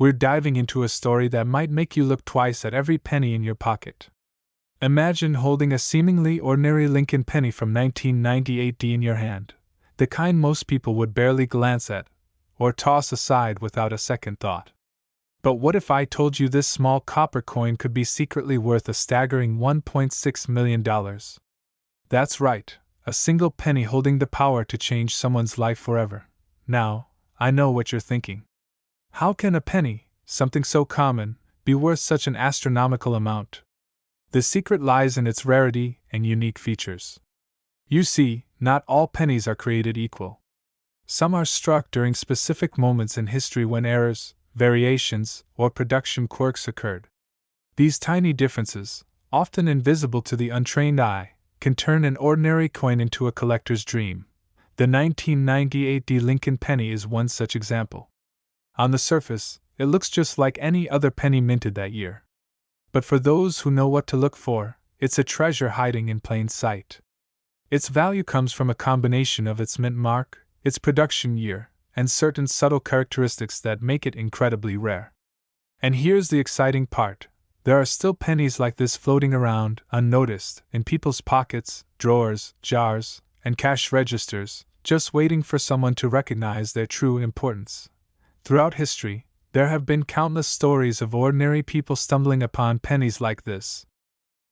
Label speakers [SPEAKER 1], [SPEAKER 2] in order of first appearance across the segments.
[SPEAKER 1] We're diving into a story that might make you look twice at every penny in your pocket. Imagine holding a seemingly ordinary Lincoln penny from 1998 in your hand, the kind most people would barely glance at, or toss aside without a second thought. But what if I told you this small copper coin could be secretly worth a staggering $1.6 million? That's right, a single penny holding the power to change someone's life forever. Now, I know what you're thinking. How can a penny, something so common, be worth such an astronomical amount? The secret lies in its rarity and unique features. You see, not all pennies are created equal. Some are struck during specific moments in history when errors, variations, or production quirks occurred. These tiny differences, often invisible to the untrained eye, can turn an ordinary coin into a collector's dream. The 1998 Lincoln penny is one such example. On the surface, it looks just like any other penny minted that year. But for those who know what to look for, it's a treasure hiding in plain sight. Its value comes from a combination of its mint mark, its production year, and certain subtle characteristics that make it incredibly rare. And here's the exciting part. There are still pennies like this floating around, unnoticed, in people's pockets, drawers, jars, and cash registers, just waiting for someone to recognize their true importance. Throughout history, there have been countless stories of ordinary people stumbling upon pennies like this.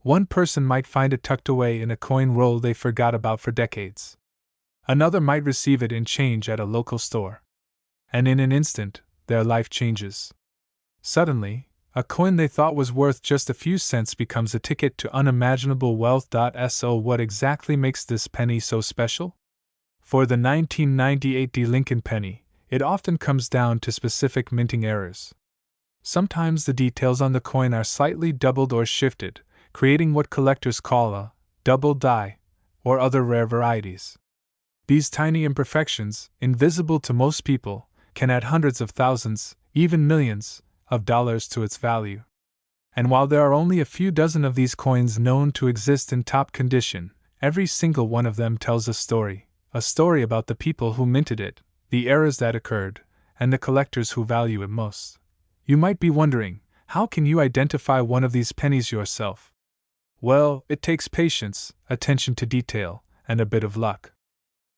[SPEAKER 1] One person might find it tucked away in a coin roll they forgot about for decades. Another might receive it in change at a local store. And in an instant, their life changes. Suddenly, a coin they thought was worth just a few cents becomes a ticket to unimaginable wealth. So what exactly makes this penny so special? For the 1998 Lincoln penny, it often comes down to specific minting errors. Sometimes the details on the coin are slightly doubled or shifted, creating what collectors call a double die, or other rare varieties. These tiny imperfections, invisible to most people, can add hundreds of thousands, even millions, of dollars to its value. And while there are only a few dozen of these coins known to exist in top condition, every single one of them tells a story about the people who minted it, the errors that occurred, and the collectors who value it most. You might be wondering, how can you identify one of these pennies yourself? Well, it takes patience, attention to detail, and a bit of luck.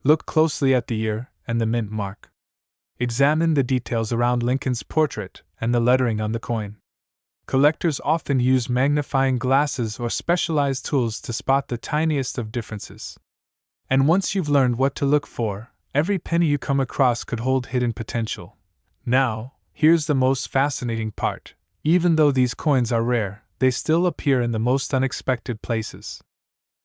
[SPEAKER 1] Look closely at the year and the mint mark. Examine the details around Lincoln's portrait and the lettering on the coin. Collectors often use magnifying glasses or specialized tools to spot the tiniest of differences. And once you've learned what to look for, every penny you come across could hold hidden potential. Now, here's the most fascinating part. Even though these coins are rare, they still appear in the most unexpected places.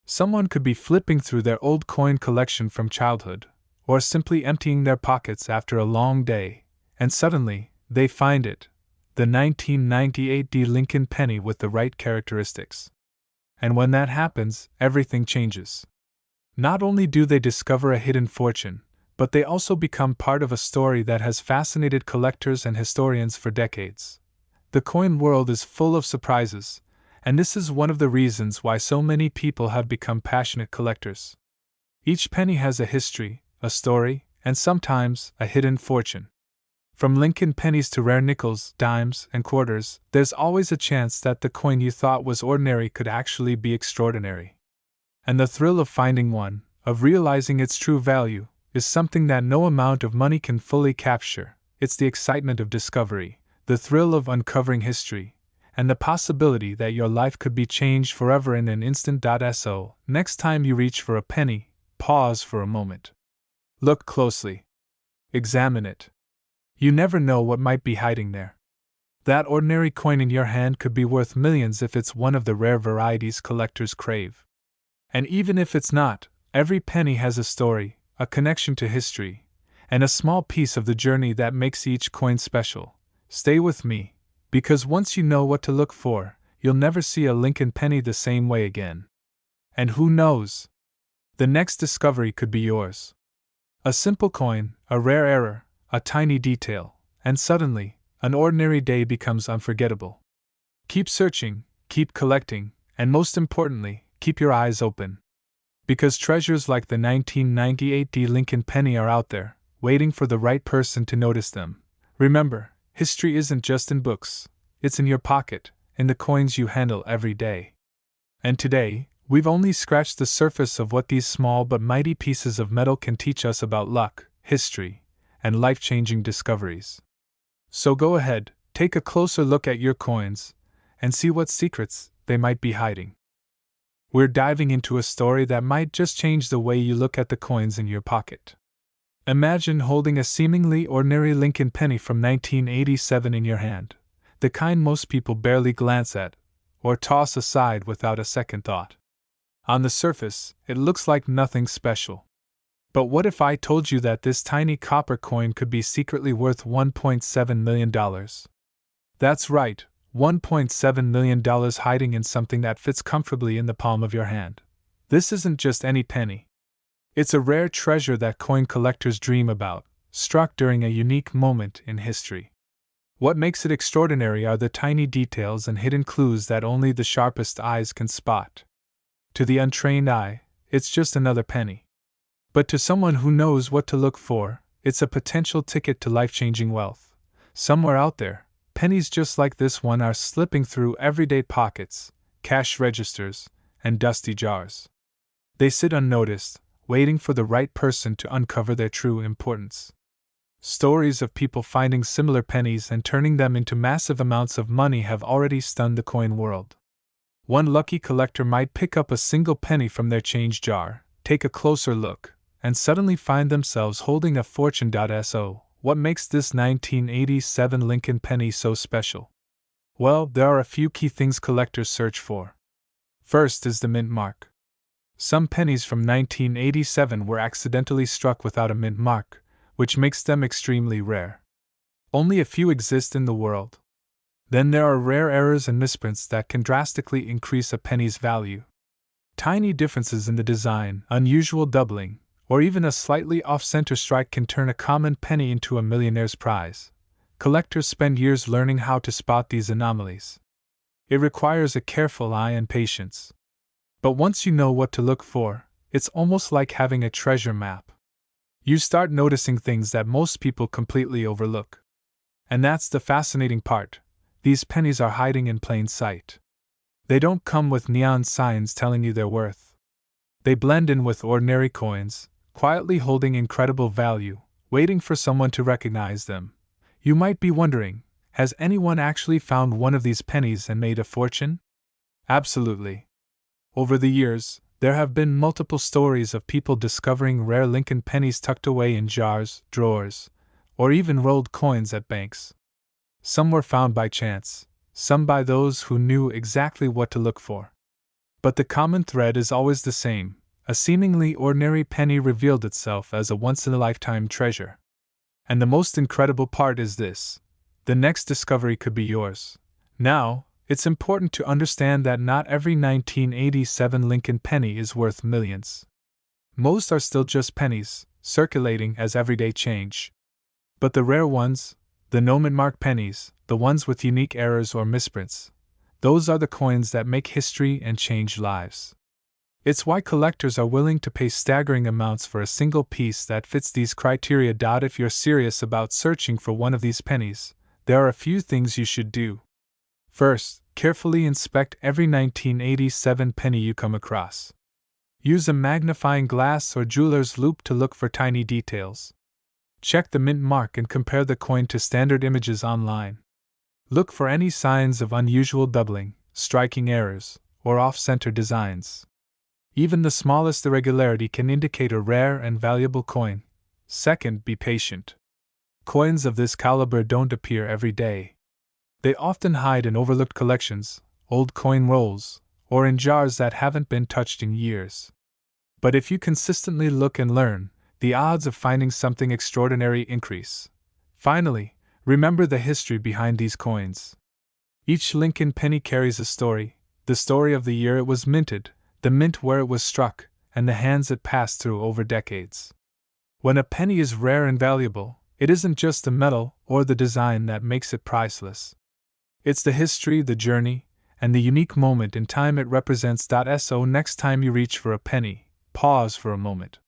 [SPEAKER 1] Someone could be flipping through their old coin collection from childhood, or simply emptying their pockets after a long day, and suddenly, they find it, the 1998 Lincoln penny with the right characteristics. And when that happens, everything changes. Not only do they discover a hidden fortune, but they also become part of a story that has fascinated collectors and historians for decades. The coin world is full of surprises, and this is one of the reasons why so many people have become passionate collectors. Each penny has a history, a story, and sometimes a hidden fortune. From Lincoln pennies to rare nickels, dimes, and quarters, there's always a chance that the coin you thought was ordinary could actually be extraordinary. And the thrill of finding one, of realizing its true value, is something that no amount of money can fully capture. It's the excitement of discovery, the thrill of uncovering history, and the possibility that your life could be changed forever in an instant. So, next time you reach for a penny, pause for a moment. Look closely. Examine it. You never know what might be hiding there. That ordinary coin in your hand could be worth millions if it's one of the rare varieties collectors crave. And even if it's not, every penny has a story, a connection to history, and a small piece of the journey that makes each coin special. Stay with me, because once you know what to look for, you'll never see a Lincoln penny the same way again. And who knows? The next discovery could be yours. A simple coin, a rare error, a tiny detail, and suddenly, an ordinary day becomes unforgettable. Keep searching, keep collecting, and most importantly, keep your eyes open. Because treasures like the 1998 Lincoln penny are out there, waiting for the right person to notice them. Remember, History isn't just in books, it's in your pocket, in the coins you handle every day. And today, we've only scratched the surface of what these small but mighty pieces of metal can teach us about luck, history, and life-changing discoveries. So go ahead, take a closer look at your coins, and see what secrets they might be hiding. We're diving into a story that might just change the way you look at the coins in your pocket. Imagine holding a seemingly ordinary Lincoln penny from 1987 in your hand, the kind most people barely glance at, or toss aside without a second thought. On the surface, it looks like nothing special. But what if I told you that this tiny copper coin could be secretly worth $1.7 million? That's right, $1.7 million hiding in something that fits comfortably in the palm of your hand. This isn't just any penny. It's a rare treasure that coin collectors dream about, struck during a unique moment in history. What makes it extraordinary are the tiny details and hidden clues that only the sharpest eyes can spot. To the untrained eye, it's just another penny. But to someone who knows what to look for, it's a potential ticket to life-changing wealth. Somewhere out there, pennies just like this one are slipping through everyday pockets, cash registers, and dusty jars. They sit unnoticed, waiting for the right person to uncover their true importance. Stories of people finding similar pennies and turning them into massive amounts of money have already stunned the coin world. One lucky collector might pick up a single penny from their change jar, take a closer look, and suddenly find themselves holding a fortune. So, what makes this 1987 Lincoln penny so special? Well, there are a few key things collectors search for. First is the mint mark. Some pennies from 1987 were accidentally struck without a mint mark, which makes them extremely rare. Only a few exist in the world. Then there are rare errors and misprints that can drastically increase a penny's value. Tiny differences in the design, unusual doubling, or even a slightly off-center strike can turn a common penny into a millionaire's prize. Collectors spend years learning how to spot these anomalies. It requires a careful eye and patience. But once you know what to look for, it's almost like having a treasure map. You start noticing things that most people completely overlook. And that's the fascinating part. These pennies are hiding in plain sight. They don't come with neon signs telling you their worth. They blend in with ordinary coins, quietly holding incredible value, waiting for someone to recognize them. You might be wondering, has anyone actually found one of these pennies and made a fortune? Absolutely. Over the years, there have been multiple stories of people discovering rare Lincoln pennies tucked away in jars, drawers, or even rolled coins at banks. Some were found by chance, some by those who knew exactly what to look for. But the common thread is always the same: a seemingly ordinary penny revealed itself as a once-in-a-lifetime treasure. And the most incredible part is this: the next discovery could be yours. Now, it's important to understand that not every 1987 Lincoln penny is worth millions. Most are still just pennies, circulating as everyday change. But the rare ones, the no-mint mark pennies, the ones with unique errors or misprints, those are the coins that make history and change lives. It's why collectors are willing to pay staggering amounts for a single piece that fits these criteria. If you're serious about searching for one of these pennies, there are a few things you should do. First, carefully inspect every 1987 penny you come across. Use a magnifying glass or jeweler's loupe to look for tiny details. Check the mint mark and compare the coin to standard images online. Look for any signs of unusual doubling, striking errors, or off-center designs. Even the smallest irregularity can indicate a rare and valuable coin. Second, be patient. Coins of this caliber don't appear every day. They often hide in overlooked collections, old coin rolls, or in jars that haven't been touched in years. But if you consistently look and learn, the odds of finding something extraordinary increase. Finally, remember the history behind these coins. Each Lincoln penny carries a story: the story of the year it was minted, the mint where it was struck, and the hands it passed through over decades. When a penny is rare and valuable, it isn't just the metal or the design that makes it priceless. It's the history, the journey, and the unique moment in time it represents. So next time you reach for a penny, pause for a moment.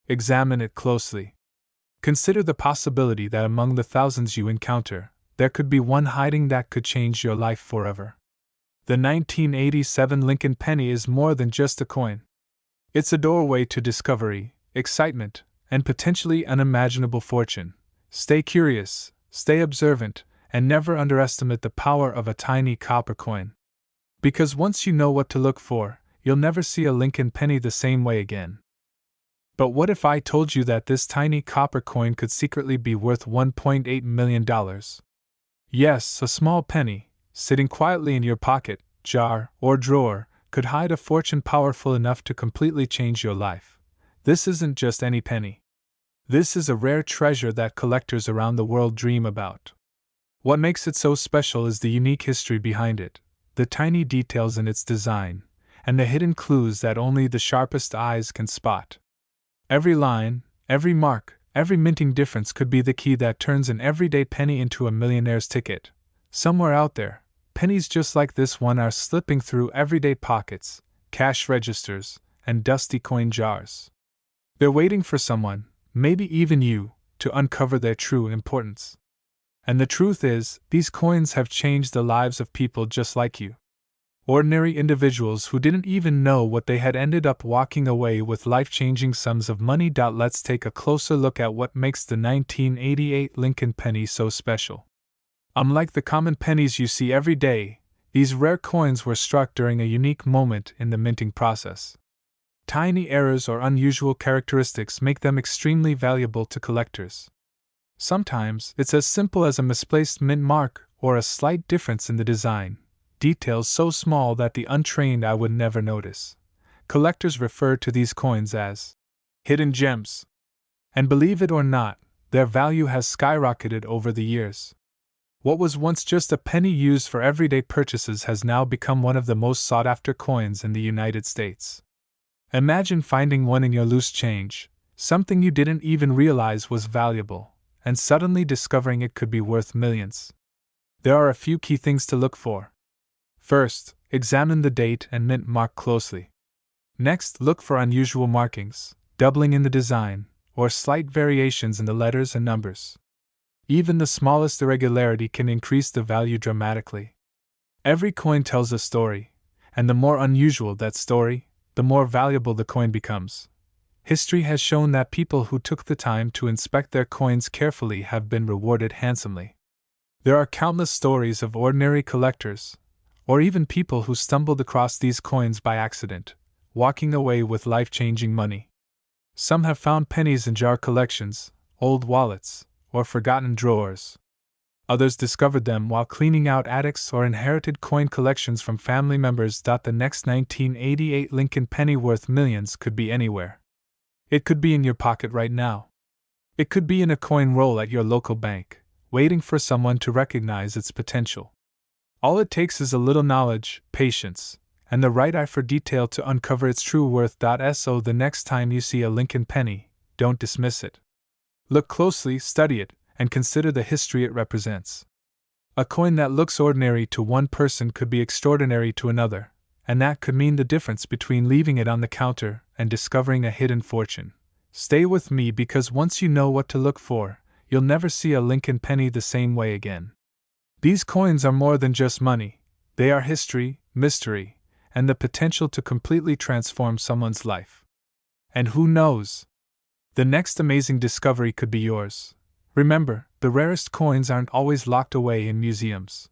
[SPEAKER 1] Examine it closely. Consider the possibility that among the thousands you encounter, there could be one hiding that could change your life forever. The 1987 Lincoln penny is more than just a coin. It's a doorway to discovery, excitement, and potentially unimaginable fortune. Stay curious, stay observant, and never underestimate the power of a tiny copper coin. Because once you know what to look for, you'll never see a Lincoln penny the same way again. But what if I told you that this tiny copper coin could secretly be worth $1.8 million? Yes, a small penny, sitting quietly in your pocket, jar, or drawer, could hide a fortune powerful enough to completely change your life. This isn't just any penny. This is a rare treasure that collectors around the world dream about. What makes it so special is the unique history behind it, the tiny details in its design, and the hidden clues that only the sharpest eyes can spot. Every line, every mark, every minting difference could be the key that turns an everyday penny into a millionaire's ticket. Somewhere out there, pennies just like this one are slipping through everyday pockets, cash registers, and dusty coin jars. They're waiting for someone, maybe even you, to uncover their true importance. And the truth is, these coins have changed the lives of people just like you. Ordinary individuals who didn't even know what they had ended up walking away with life-changing sums of money. Let's take a closer look at what makes the 1988 Lincoln penny so special. Unlike the common pennies you see every day, these rare coins were struck during a unique moment in the minting process. Tiny errors or unusual characteristics make them extremely valuable to collectors. Sometimes it's as simple as a misplaced mint mark or a slight difference in the design. Details so small that the untrained eye would never notice. Collectors refer to these coins as hidden gems. And believe it or not, their value has skyrocketed over the years. What was once just a penny used for everyday purchases has now become one of the most sought-after coins in the United States. Imagine finding one in your loose change, something you didn't even realize was valuable, and suddenly discovering it could be worth millions. There are a few key things to look for. First, examine the date and mint mark closely. Next, look for unusual markings, doubling in the design, or slight variations in the letters and numbers. Even the smallest irregularity can increase the value dramatically. Every coin tells a story, and the more unusual that story, the more valuable the coin becomes. History has shown that people who took the time to inspect their coins carefully have been rewarded handsomely. There are countless stories of ordinary collectors, or even people who stumbled across these coins by accident, walking away with life-changing money. Some have found pennies in jar collections, old wallets, or forgotten drawers. Others discovered them while cleaning out attics or inherited coin collections from family members. The next 1988 Lincoln penny worth millions could be anywhere. It could be in your pocket right now. It could be in a coin roll at your local bank, waiting for someone to recognize its potential. All it takes is a little knowledge, patience, and the right eye for detail to uncover its true worth. So the next time you see a Lincoln penny, don't dismiss it. Look closely, study it, and consider the history it represents. A coin that looks ordinary to one person could be extraordinary to another, and that could mean the difference between leaving it on the counter and discovering a hidden fortune. Stay with me, because once you know what to look for, you'll never see a Lincoln penny the same way again. These coins are more than just money. They are history, mystery, and the potential to completely transform someone's life. And who knows? The next amazing discovery could be yours. Remember, the rarest coins aren't always locked away in museums.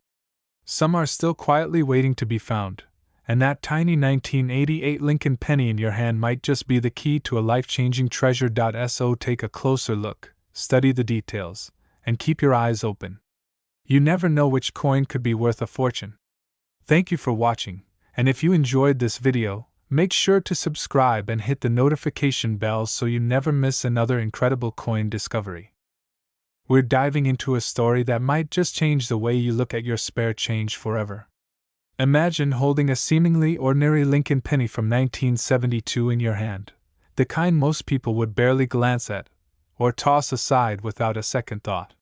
[SPEAKER 1] Some are still quietly waiting to be found, and that tiny 1988 Lincoln penny in your hand might just be the key to a life-changing treasure. So take a closer look, study the details, and keep your eyes open. You never know which coin could be worth a fortune. Thank you for watching, and if you enjoyed this video, make sure to subscribe and hit the notification bell so you never miss another incredible coin discovery. We're diving into a story that might just change the way you look at your spare change forever. Imagine holding a seemingly ordinary Lincoln penny from 1972 in your hand, the kind most people would barely glance at, or toss aside without a second thought.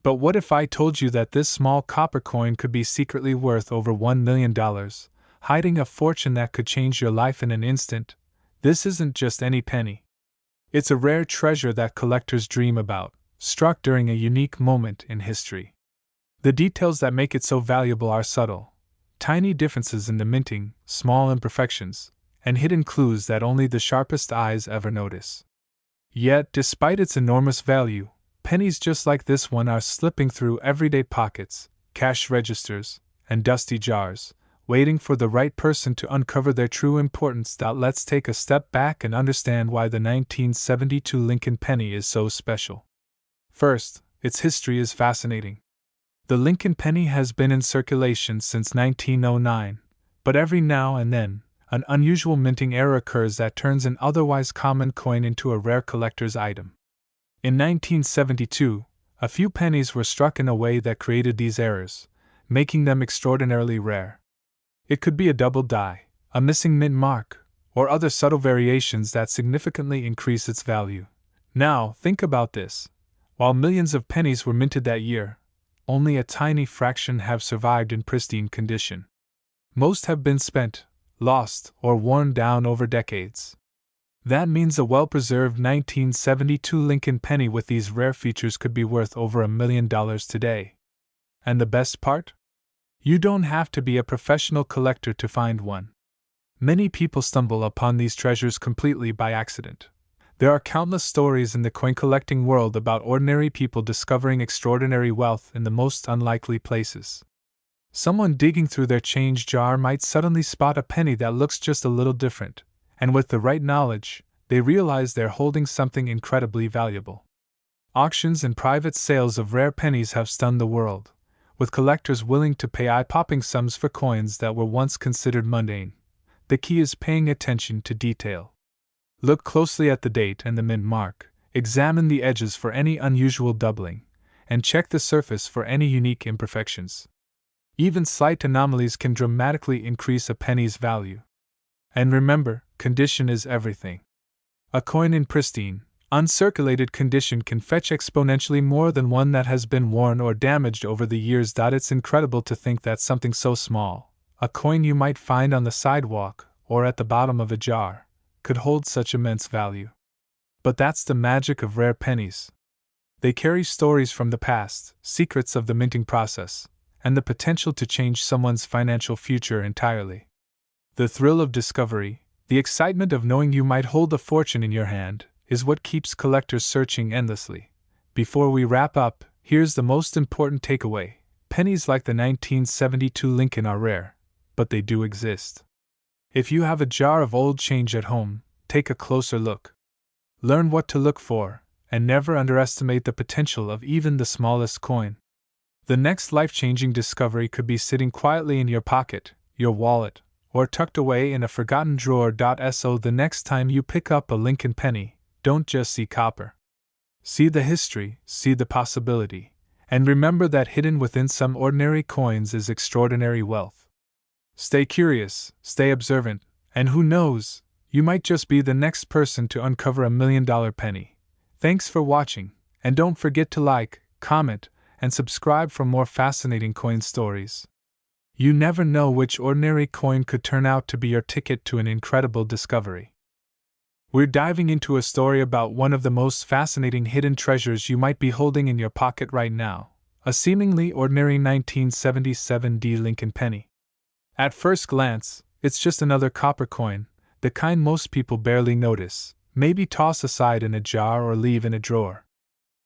[SPEAKER 1] But what if I told you that this small copper coin could be secretly worth over $1 million, hiding a fortune that could change your life in an instant? This isn't just any penny. It's a rare treasure that collectors dream about, struck during a unique moment in history. The details that make it so valuable are subtle. Tiny differences in the minting, small imperfections, and hidden clues that only the sharpest eyes ever notice. Yet, despite its enormous value, pennies just like this one are slipping through everyday pockets, cash registers, and dusty jars, waiting for the right person to uncover their true importance. Let's take a step back and understand why the 1972 Lincoln penny is so special. First, its history is fascinating. The Lincoln penny has been in circulation since 1909, but every now and then, an unusual minting error occurs that turns an otherwise common coin into a rare collector's item. In 1972, a few pennies were struck in a way that created these errors, making them extraordinarily rare. It could be a double die, a missing mint mark, or other subtle variations that significantly increase its value. Now, think about this. While millions of pennies were minted that year, only a tiny fraction have survived in pristine condition. Most have been spent, lost, or worn down over decades. That means a well-preserved 1972 Lincoln penny with these rare features could be worth over $1 million today. And the best part? You don't have to be a professional collector to find one. Many people stumble upon these treasures completely by accident. There are countless stories in the coin collecting world about ordinary people discovering extraordinary wealth in the most unlikely places. Someone digging through their change jar might suddenly spot a penny that looks just a little different, and with the right knowledge, they realize they're holding something incredibly valuable. Auctions and private sales of rare pennies have stunned the world, with collectors willing to pay eye-popping sums for coins that were once considered mundane. The key is paying attention to detail. Look closely at the date and the mint mark, examine the edges for any unusual doubling, and check the surface for any unique imperfections. Even slight anomalies can dramatically increase a penny's value. And remember, condition is everything. A coin in pristine, uncirculated condition can fetch exponentially more than one that has been worn or damaged over the years. It's incredible to think that something so small, a coin you might find on the sidewalk or at the bottom of a jar, could hold such immense value. But that's the magic of rare pennies. They carry stories from the past, secrets of the minting process, and the potential to change someone's financial future entirely. The thrill of discovery, the excitement of knowing you might hold a fortune in your hand, is what keeps collectors searching endlessly. Before we wrap up, here's the most important takeaway. Pennies like the 1972 Lincoln are rare, but they do exist. If you have a jar of old change at home, take a closer look. Learn what to look for, and never underestimate the potential of even the smallest coin. The next life-changing discovery could be sitting quietly in your pocket, your wallet, or tucked away in a forgotten drawer. So the next time you pick up a Lincoln penny, don't just see copper. See the history, see the possibility, and remember that hidden within some ordinary coins is extraordinary wealth. Stay curious, stay observant, and who knows, you might just be the next person to uncover $1 million penny. Thanks for watching, and don't forget to like, comment, and subscribe for more fascinating coin stories. You never know which ordinary coin could turn out to be your ticket to an incredible discovery. We're diving into a story about one of the most fascinating hidden treasures you might be holding in your pocket right now, a seemingly ordinary 1977 Lincoln penny. At first glance, it's just another copper coin, the kind most people barely notice, maybe toss aside in a jar or leave in a drawer.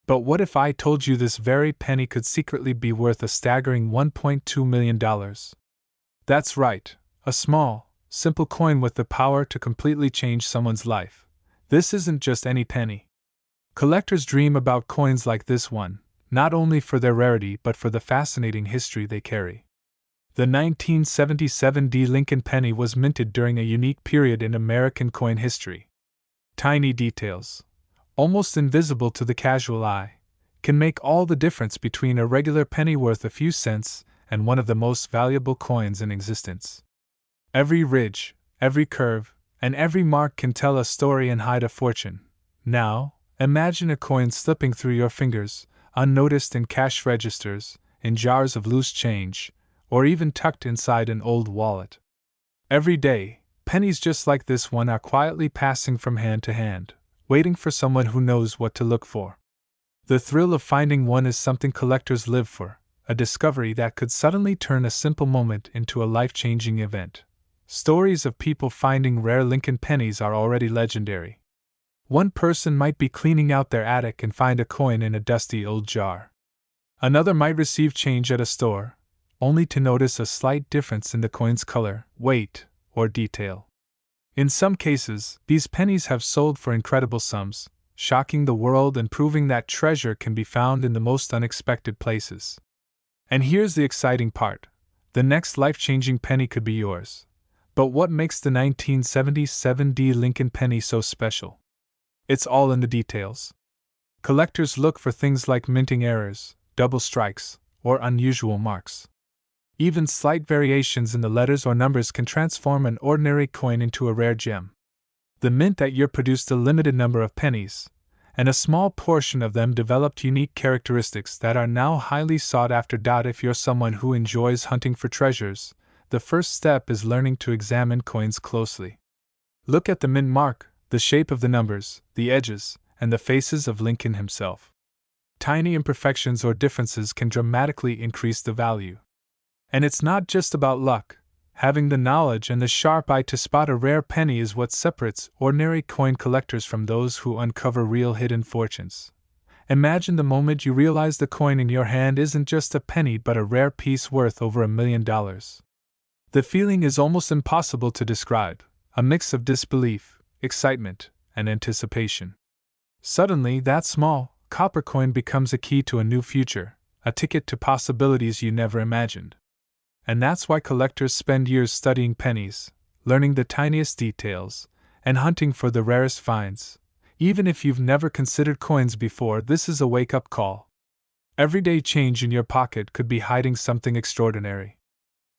[SPEAKER 1] But what if I told you this very penny could secretly be worth a staggering $1.2 million? That's right, a small, simple coin with the power to completely change someone's life. This isn't just any penny. Collectors dream about coins like this one, not only for their rarity but for the fascinating history they carry. The 1977 Lincoln penny was minted during a unique period in American coin history. Tiny details, almost invisible to the casual eye, can make all the difference between a regular penny worth a few cents and one of the most valuable coins in existence. Every ridge, every curve, and every mark can tell a story and hide a fortune. Now, imagine a coin slipping through your fingers, unnoticed in cash registers, in jars of loose change, or even tucked inside an old wallet. Every day, pennies just like this one are quietly passing from hand to hand, waiting for someone who knows what to look for. The thrill of finding one is something collectors live for, a discovery that could suddenly turn a simple moment into a life-changing event. Stories of people finding rare Lincoln pennies are already legendary. One person might be cleaning out their attic and find a coin in a dusty old jar. Another might receive change at a store, only to notice a slight difference in the coin's color, weight, or detail. In some cases, these pennies have sold for incredible sums, shocking the world and proving that treasure can be found in the most unexpected places. And here's the exciting part: the next life-changing penny could be yours. But what makes the 1977 Lincoln penny so special? It's all in the details. Collectors look for things like minting errors, double strikes, or unusual marks. Even slight variations in the letters or numbers can transform an ordinary coin into a rare gem. The mint that year produced a limited number of pennies, and a small portion of them developed unique characteristics that are now highly sought after. If you're someone who enjoys hunting for treasures, the first step is learning to examine coins closely. Look at the mint mark, the shape of the numbers, the edges, and the faces of Lincoln himself. Tiny imperfections or differences can dramatically increase the value. And it's not just about luck. Having the knowledge and the sharp eye to spot a rare penny is what separates ordinary coin collectors from those who uncover real hidden fortunes. Imagine the moment you realize the coin in your hand isn't just a penny but a rare piece worth over $1 million. The feeling is almost impossible to describe, a mix of disbelief, excitement, and anticipation. Suddenly, that small, copper coin becomes a key to a new future, a ticket to possibilities you never imagined. And that's why collectors spend years studying pennies, learning the tiniest details, and hunting for the rarest finds. Even if you've never considered coins before, this is a wake-up call. Everyday change in your pocket could be hiding something extraordinary.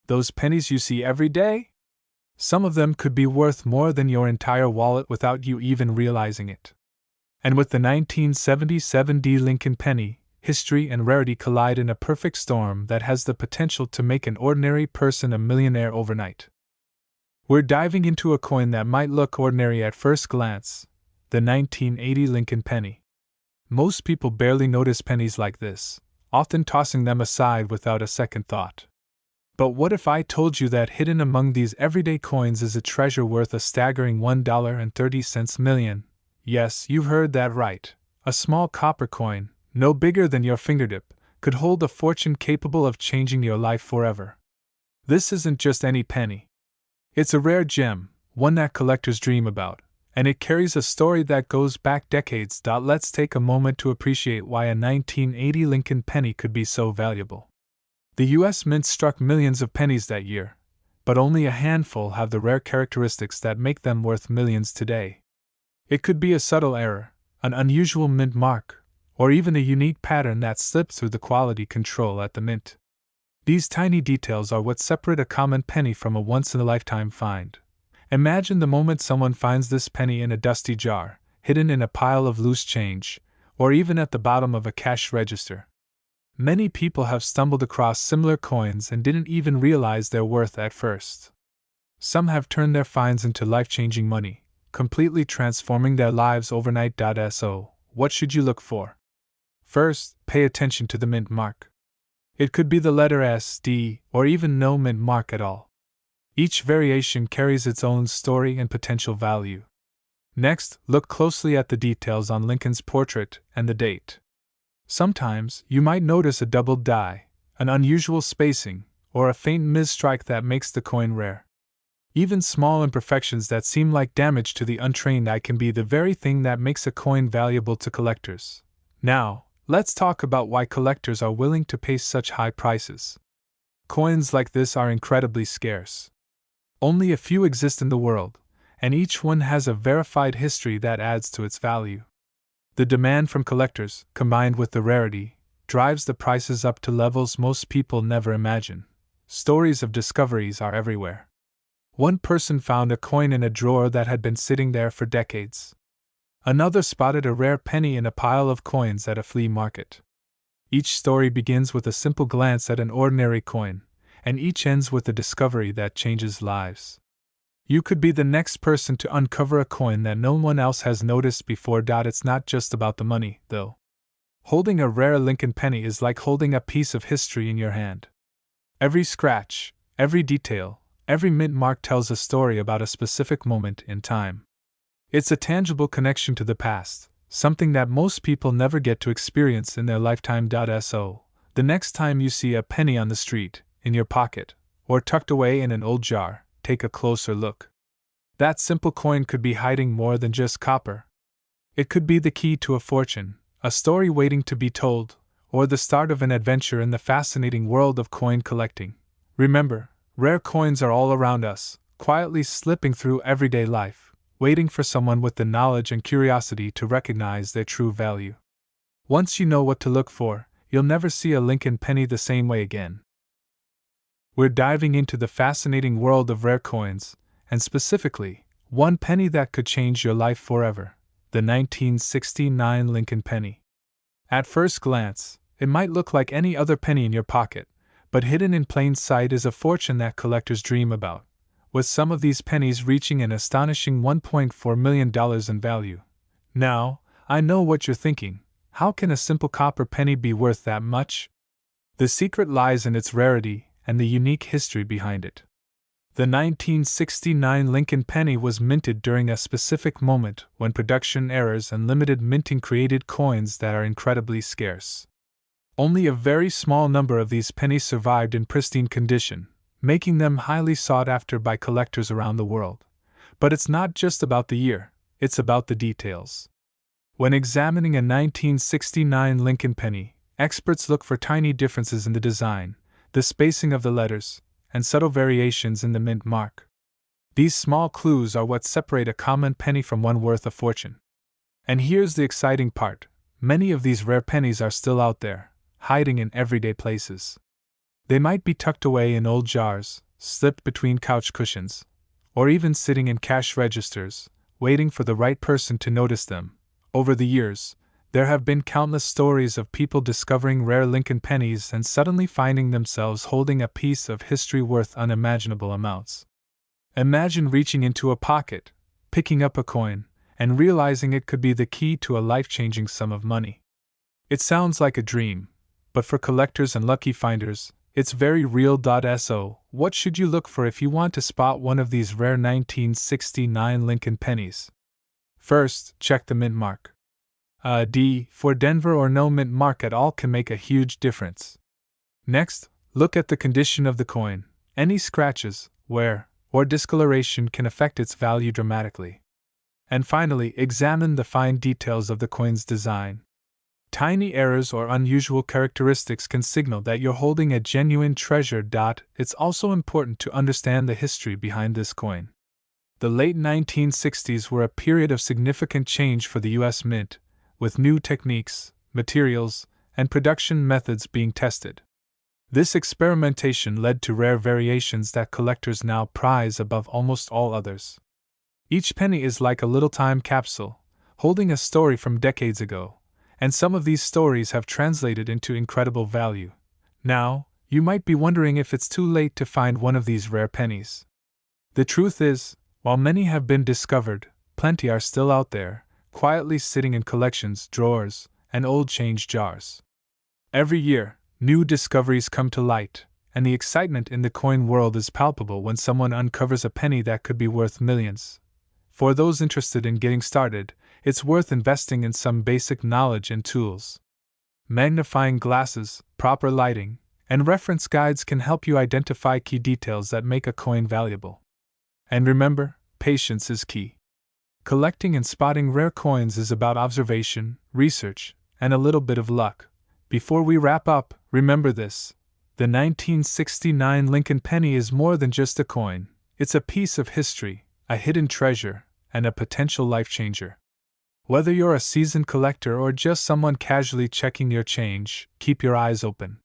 [SPEAKER 1] Those pennies you see every day? Some of them could be worth more than your entire wallet without you even realizing it. And with the 1977 Lincoln penny, history and rarity collide in a perfect storm that has the potential to make an ordinary person a millionaire overnight. We're diving into a coin that might look ordinary at first glance, the 1980 Lincoln penny. Most people barely notice pennies like this, often tossing them aside without a second thought. But what if I told you that hidden among these everyday coins is a treasure worth a staggering $1.30 million? Yes, you've heard that right. A small copper coin, no bigger than your fingertip, could hold a fortune capable of changing your life forever. This isn't just any penny. It's a rare gem, one that collectors dream about, and it carries a story that goes back decades. Let's take a moment to appreciate why a 1980 Lincoln penny could be so valuable. The U.S. Mint struck millions of pennies that year, but only a handful have the rare characteristics that make them worth millions today. It could be a subtle error, an unusual mint mark, or even a unique pattern that slips through the quality control at the mint. These tiny details are what separate a common penny from a once-in-a-lifetime find. Imagine the moment someone finds this penny in a dusty jar, hidden in a pile of loose change, or even at the bottom of a cash register. Many people have stumbled across similar coins and didn't even realize their worth at first. Some have turned their finds into life-changing money, completely transforming their lives overnight. So, what should you look for? First, pay attention to the mint mark. It could be the letter S, D, or even no mint mark at all. Each variation carries its own story and potential value. Next, look closely at the details on Lincoln's portrait and the date. Sometimes, you might notice a doubled die, an unusual spacing, or a faint misstrike that makes the coin rare. Even small imperfections that seem like damage to the untrained eye can be the very thing that makes a coin valuable to collectors. Now, let's talk about why collectors are willing to pay such high prices. Coins like this are incredibly scarce. Only a few exist in the world, and each one has a verified history that adds to its value. The demand from collectors, combined with the rarity, drives the prices up to levels most people never imagine. Stories of discoveries are everywhere. One person found a coin in a drawer that had been sitting there for decades. Another spotted a rare penny in a pile of coins at a flea market. Each story begins with a simple glance at an ordinary coin, and each ends with a discovery that changes lives. You could be the next person to uncover a coin that no one else has noticed before. It's not just about the money, though. Holding a rare Lincoln penny is like holding a piece of history in your hand. Every scratch, every detail, every mint mark tells a story about a specific moment in time. It's a tangible connection to the past, something that most people never get to experience in their lifetime. So, the next time you see a penny on the street, in your pocket, or tucked away in an old jar, take a closer look. That simple coin could be hiding more than just copper. It could be the key to a fortune, a story waiting to be told, or the start of an adventure in the fascinating world of coin collecting. Remember, rare coins are all around us, quietly slipping through everyday life, waiting for someone with the knowledge and curiosity to recognize their true value. Once you know what to look for, you'll never see a Lincoln penny the same way again. We're diving into the fascinating world of rare coins, and specifically, one penny that could change your life forever, the 1969 Lincoln penny. At first glance, it might look like any other penny in your pocket, but hidden in plain sight is a fortune that collectors dream about, with some of these pennies reaching an astonishing $1.4 million in value. Now, I know what you're thinking. How can a simple copper penny be worth that much? The secret lies in its rarity and the unique history behind it. The 1969 Lincoln penny was minted during a specific moment when production errors and limited minting created coins that are incredibly scarce. Only a very small number of these pennies survived in pristine condition, making them highly sought after by collectors around the world. But it's not just about the year, it's about the details. When examining a 1969 Lincoln penny, experts look for tiny differences in the design, the spacing of the letters, and subtle variations in the mint mark. These small clues are what separate a common penny from one worth a fortune. And here's the exciting part: many of these rare pennies are still out there, hiding in everyday places. They might be tucked away in old jars, slipped between couch cushions, or even sitting in cash registers, waiting for the right person to notice them. Over the years, there have been countless stories of people discovering rare Lincoln pennies and suddenly finding themselves holding a piece of history worth unimaginable amounts. Imagine reaching into a pocket, picking up a coin, and realizing it could be the key to a life-changing sum of money. It sounds like a dream, but for collectors and lucky finders, it's very real. So, what should you look for if you want to spot one of these rare 1969 Lincoln pennies? First, check the mint mark. A D for Denver or no mint mark at all can make a huge difference. Next, look at the condition of the coin. Any scratches, wear, or discoloration can affect its value dramatically. And finally, examine the fine details of the coin's design. Tiny errors or unusual characteristics can signal that you're holding a genuine treasure. It's also important to understand the history behind this coin. The late 1960s were a period of significant change for the U.S. Mint, with new techniques, materials, and production methods being tested. This experimentation led to rare variations that collectors now prize above almost all others. Each penny is like a little time capsule, holding a story from decades ago, and some of these stories have translated into incredible value. Now, you might be wondering if it's too late to find one of these rare pennies. The truth is, while many have been discovered, plenty are still out there, quietly sitting in collections, drawers, and old change jars. Every year, new discoveries come to light, and the excitement in the coin world is palpable when someone uncovers a penny that could be worth millions. For those interested in getting started, it's worth investing in some basic knowledge and tools. Magnifying glasses, proper lighting, and reference guides can help you identify key details that make a coin valuable. And remember, patience is key. Collecting and spotting rare coins is about observation, research, and a little bit of luck. Before we wrap up, remember this: the 1969 Lincoln penny is more than just a coin. It's a piece of history, a hidden treasure, and a potential life changer. Whether you're a seasoned collector or just someone casually checking your change, keep your eyes open.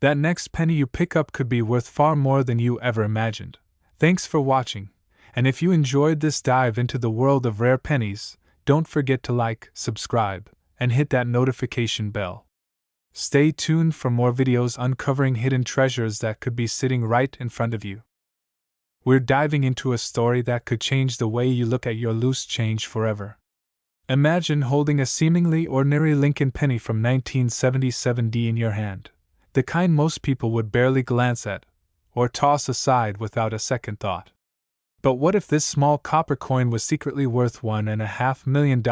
[SPEAKER 1] That next penny you pick up could be worth far more than you ever imagined. Thanks for watching. And if you enjoyed this dive into the world of rare pennies, don't forget to like, subscribe, and hit that notification bell. Stay tuned for more videos uncovering hidden treasures that could be sitting right in front of you. We're diving into a story that could change the way you look at your loose change forever. Imagine holding a seemingly ordinary Lincoln penny from 1977 in your hand, the kind most people would barely glance at, or toss aside without a second thought. But what if this small copper coin was secretly worth $1.5 million,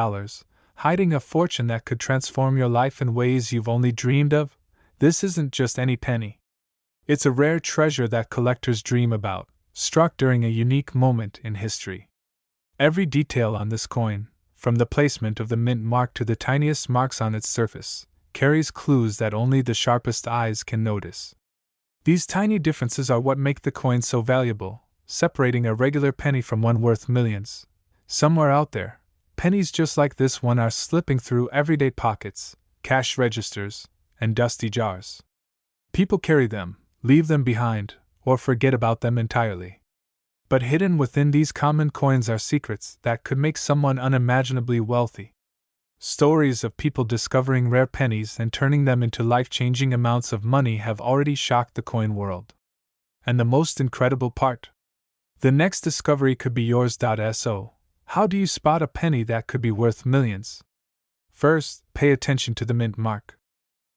[SPEAKER 1] hiding a fortune that could transform your life in ways you've only dreamed of? This isn't just any penny. It's a rare treasure that collectors dream about, struck during a unique moment in history. Every detail on this coin, from the placement of the mint mark to the tiniest marks on its surface, carries clues that only the sharpest eyes can notice. These tiny differences are what make the coin so valuable, separating a regular penny from one worth millions. Somewhere out there, pennies just like this one are slipping through everyday pockets, cash registers, and dusty jars. People carry them, leave them behind, or forget about them entirely. But hidden within these common coins are secrets that could make someone unimaginably wealthy. Stories of people discovering rare pennies and turning them into life-changing amounts of money have already shocked the coin world. And the most incredible part? The next discovery could be yours. So, how do you spot a penny that could be worth millions? First, pay attention to the mint mark.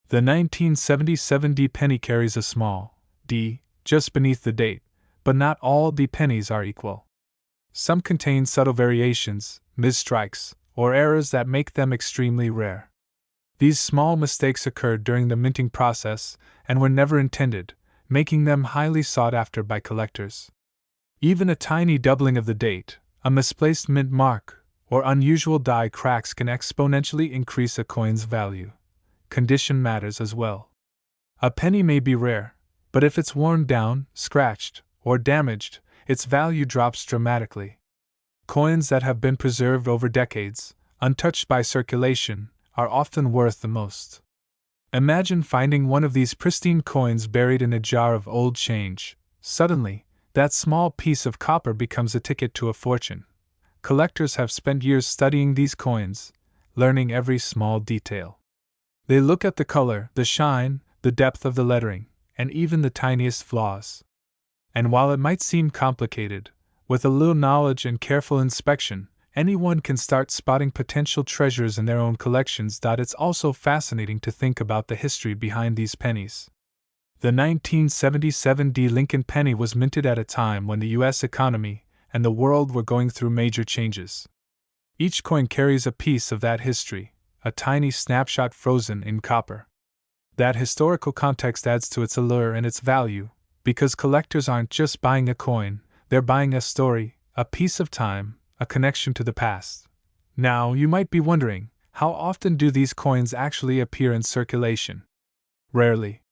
[SPEAKER 1] The 1977 D penny carries a small D just beneath the date, but not all D pennies are equal. Some contain subtle variations, misstrikes, or errors that make them extremely rare. These small mistakes occurred during the minting process and were never intended, making them highly sought after by collectors. Even a tiny doubling of the date, a misplaced mint mark, or unusual die cracks can exponentially increase a coin's value. Condition matters as well. A penny may be rare, but if it's worn down, scratched, or damaged, its value drops dramatically. Coins that have been preserved over decades, untouched by circulation, are often worth the most. Imagine finding one of these pristine coins buried in a jar of old change. Suddenly, that small piece of copper becomes a ticket to a fortune. Collectors have spent years studying these coins, learning every small detail. They look at the color, the shine, the depth of the lettering, and even the tiniest flaws. And while it might seem complicated, with a little knowledge and careful inspection, anyone can start spotting potential treasures in their own collections. It's also fascinating to think about the history behind these pennies. The 1977 D Lincoln penny was minted at a time when the U.S. economy and the world were going through major changes. Each coin carries a piece of that history, a tiny snapshot frozen in copper. That historical context adds to its allure and its value, because collectors aren't just buying a coin, they're buying a story, a piece of time, a connection to the past. Now, you might be wondering, how often do these coins actually appear in circulation? Rarely.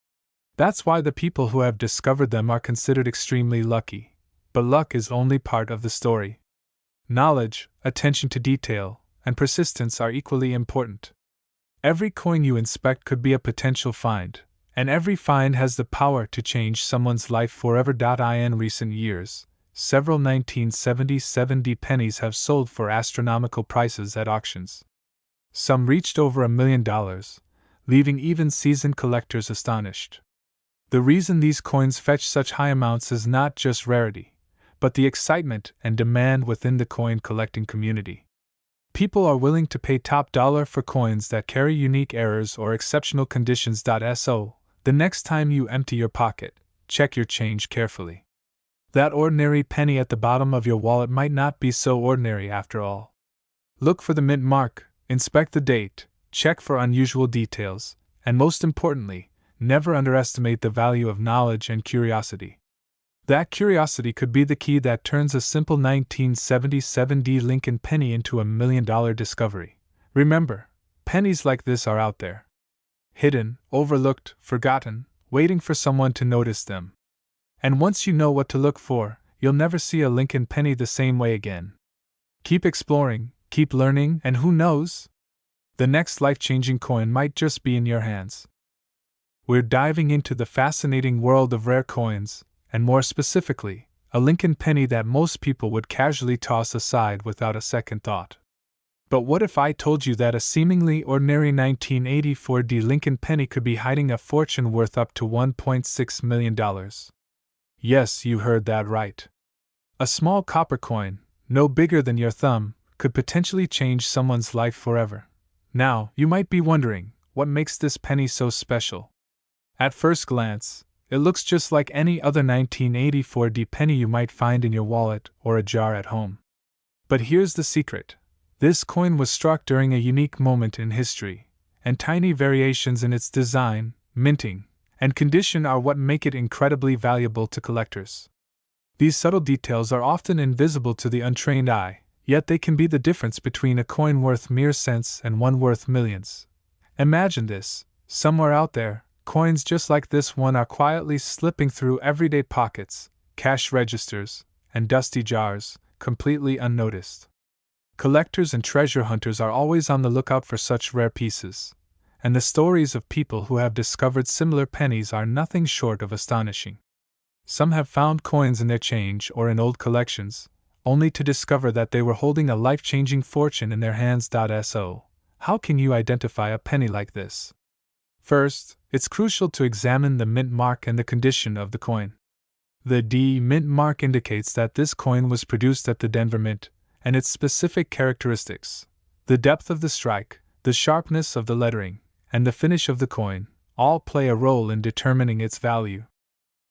[SPEAKER 1] That's why the people who have discovered them are considered extremely lucky. But luck is only part of the story. Knowledge, attention to detail, and persistence are equally important. Every coin you inspect could be a potential find, and every find has the power to change someone's life forever. In recent years, several 1977 D pennies have sold for astronomical prices at auctions. Some reached over $1 million, leaving even seasoned collectors astonished. The reason these coins fetch such high amounts is not just rarity, but the excitement and demand within the coin collecting community. People are willing to pay top dollar for coins that carry unique errors or exceptional conditions. So, the next time you empty your pocket, check your change carefully. That ordinary penny at the bottom of your wallet might not be so ordinary after all. Look for the mint mark, inspect the date, check for unusual details, and most importantly, never underestimate the value of knowledge and curiosity. That curiosity could be the key that turns a simple 1977 D Lincoln penny into $1 million discovery. Remember, pennies like this are out there. Hidden, overlooked, forgotten, waiting for someone to notice them. And once you know what to look for, you'll never see a Lincoln penny the same way again. Keep exploring, keep learning, and who knows? The next life-changing coin might just be in your hands. We're diving into the fascinating world of rare coins, and more specifically, a Lincoln penny that most people would casually toss aside without a second thought. But what if I told you that a seemingly ordinary 1984 D Lincoln penny could be hiding a fortune worth up to $1.6 million? Yes, you heard that right. A small copper coin, no bigger than your thumb, could potentially change someone's life forever. Now, you might be wondering, what makes this penny so special? At first glance, it looks just like any other 1984 penny you might find in your wallet or a jar at home. But here's the secret. This coin was struck during a unique moment in history, and tiny variations in its design, minting, and condition are what make it incredibly valuable to collectors. These subtle details are often invisible to the untrained eye, yet they can be the difference between a coin worth mere cents and one worth millions. Imagine this: somewhere out there, coins just like this one are quietly slipping through everyday pockets, cash registers, and dusty jars, completely unnoticed. Collectors and treasure hunters are always on the lookout for such rare pieces, and the stories of people who have discovered similar pennies are nothing short of astonishing. Some have found coins in their change or in old collections, only to discover that they were holding a life-changing fortune in their hands. So, how can you identify a penny like this? First, it's crucial to examine the mint mark and the condition of the coin. The D mint mark indicates that this coin was produced at the Denver Mint, and its specific characteristics, the depth of the strike, the sharpness of the lettering, and the finish of the coin, all play a role in determining its value.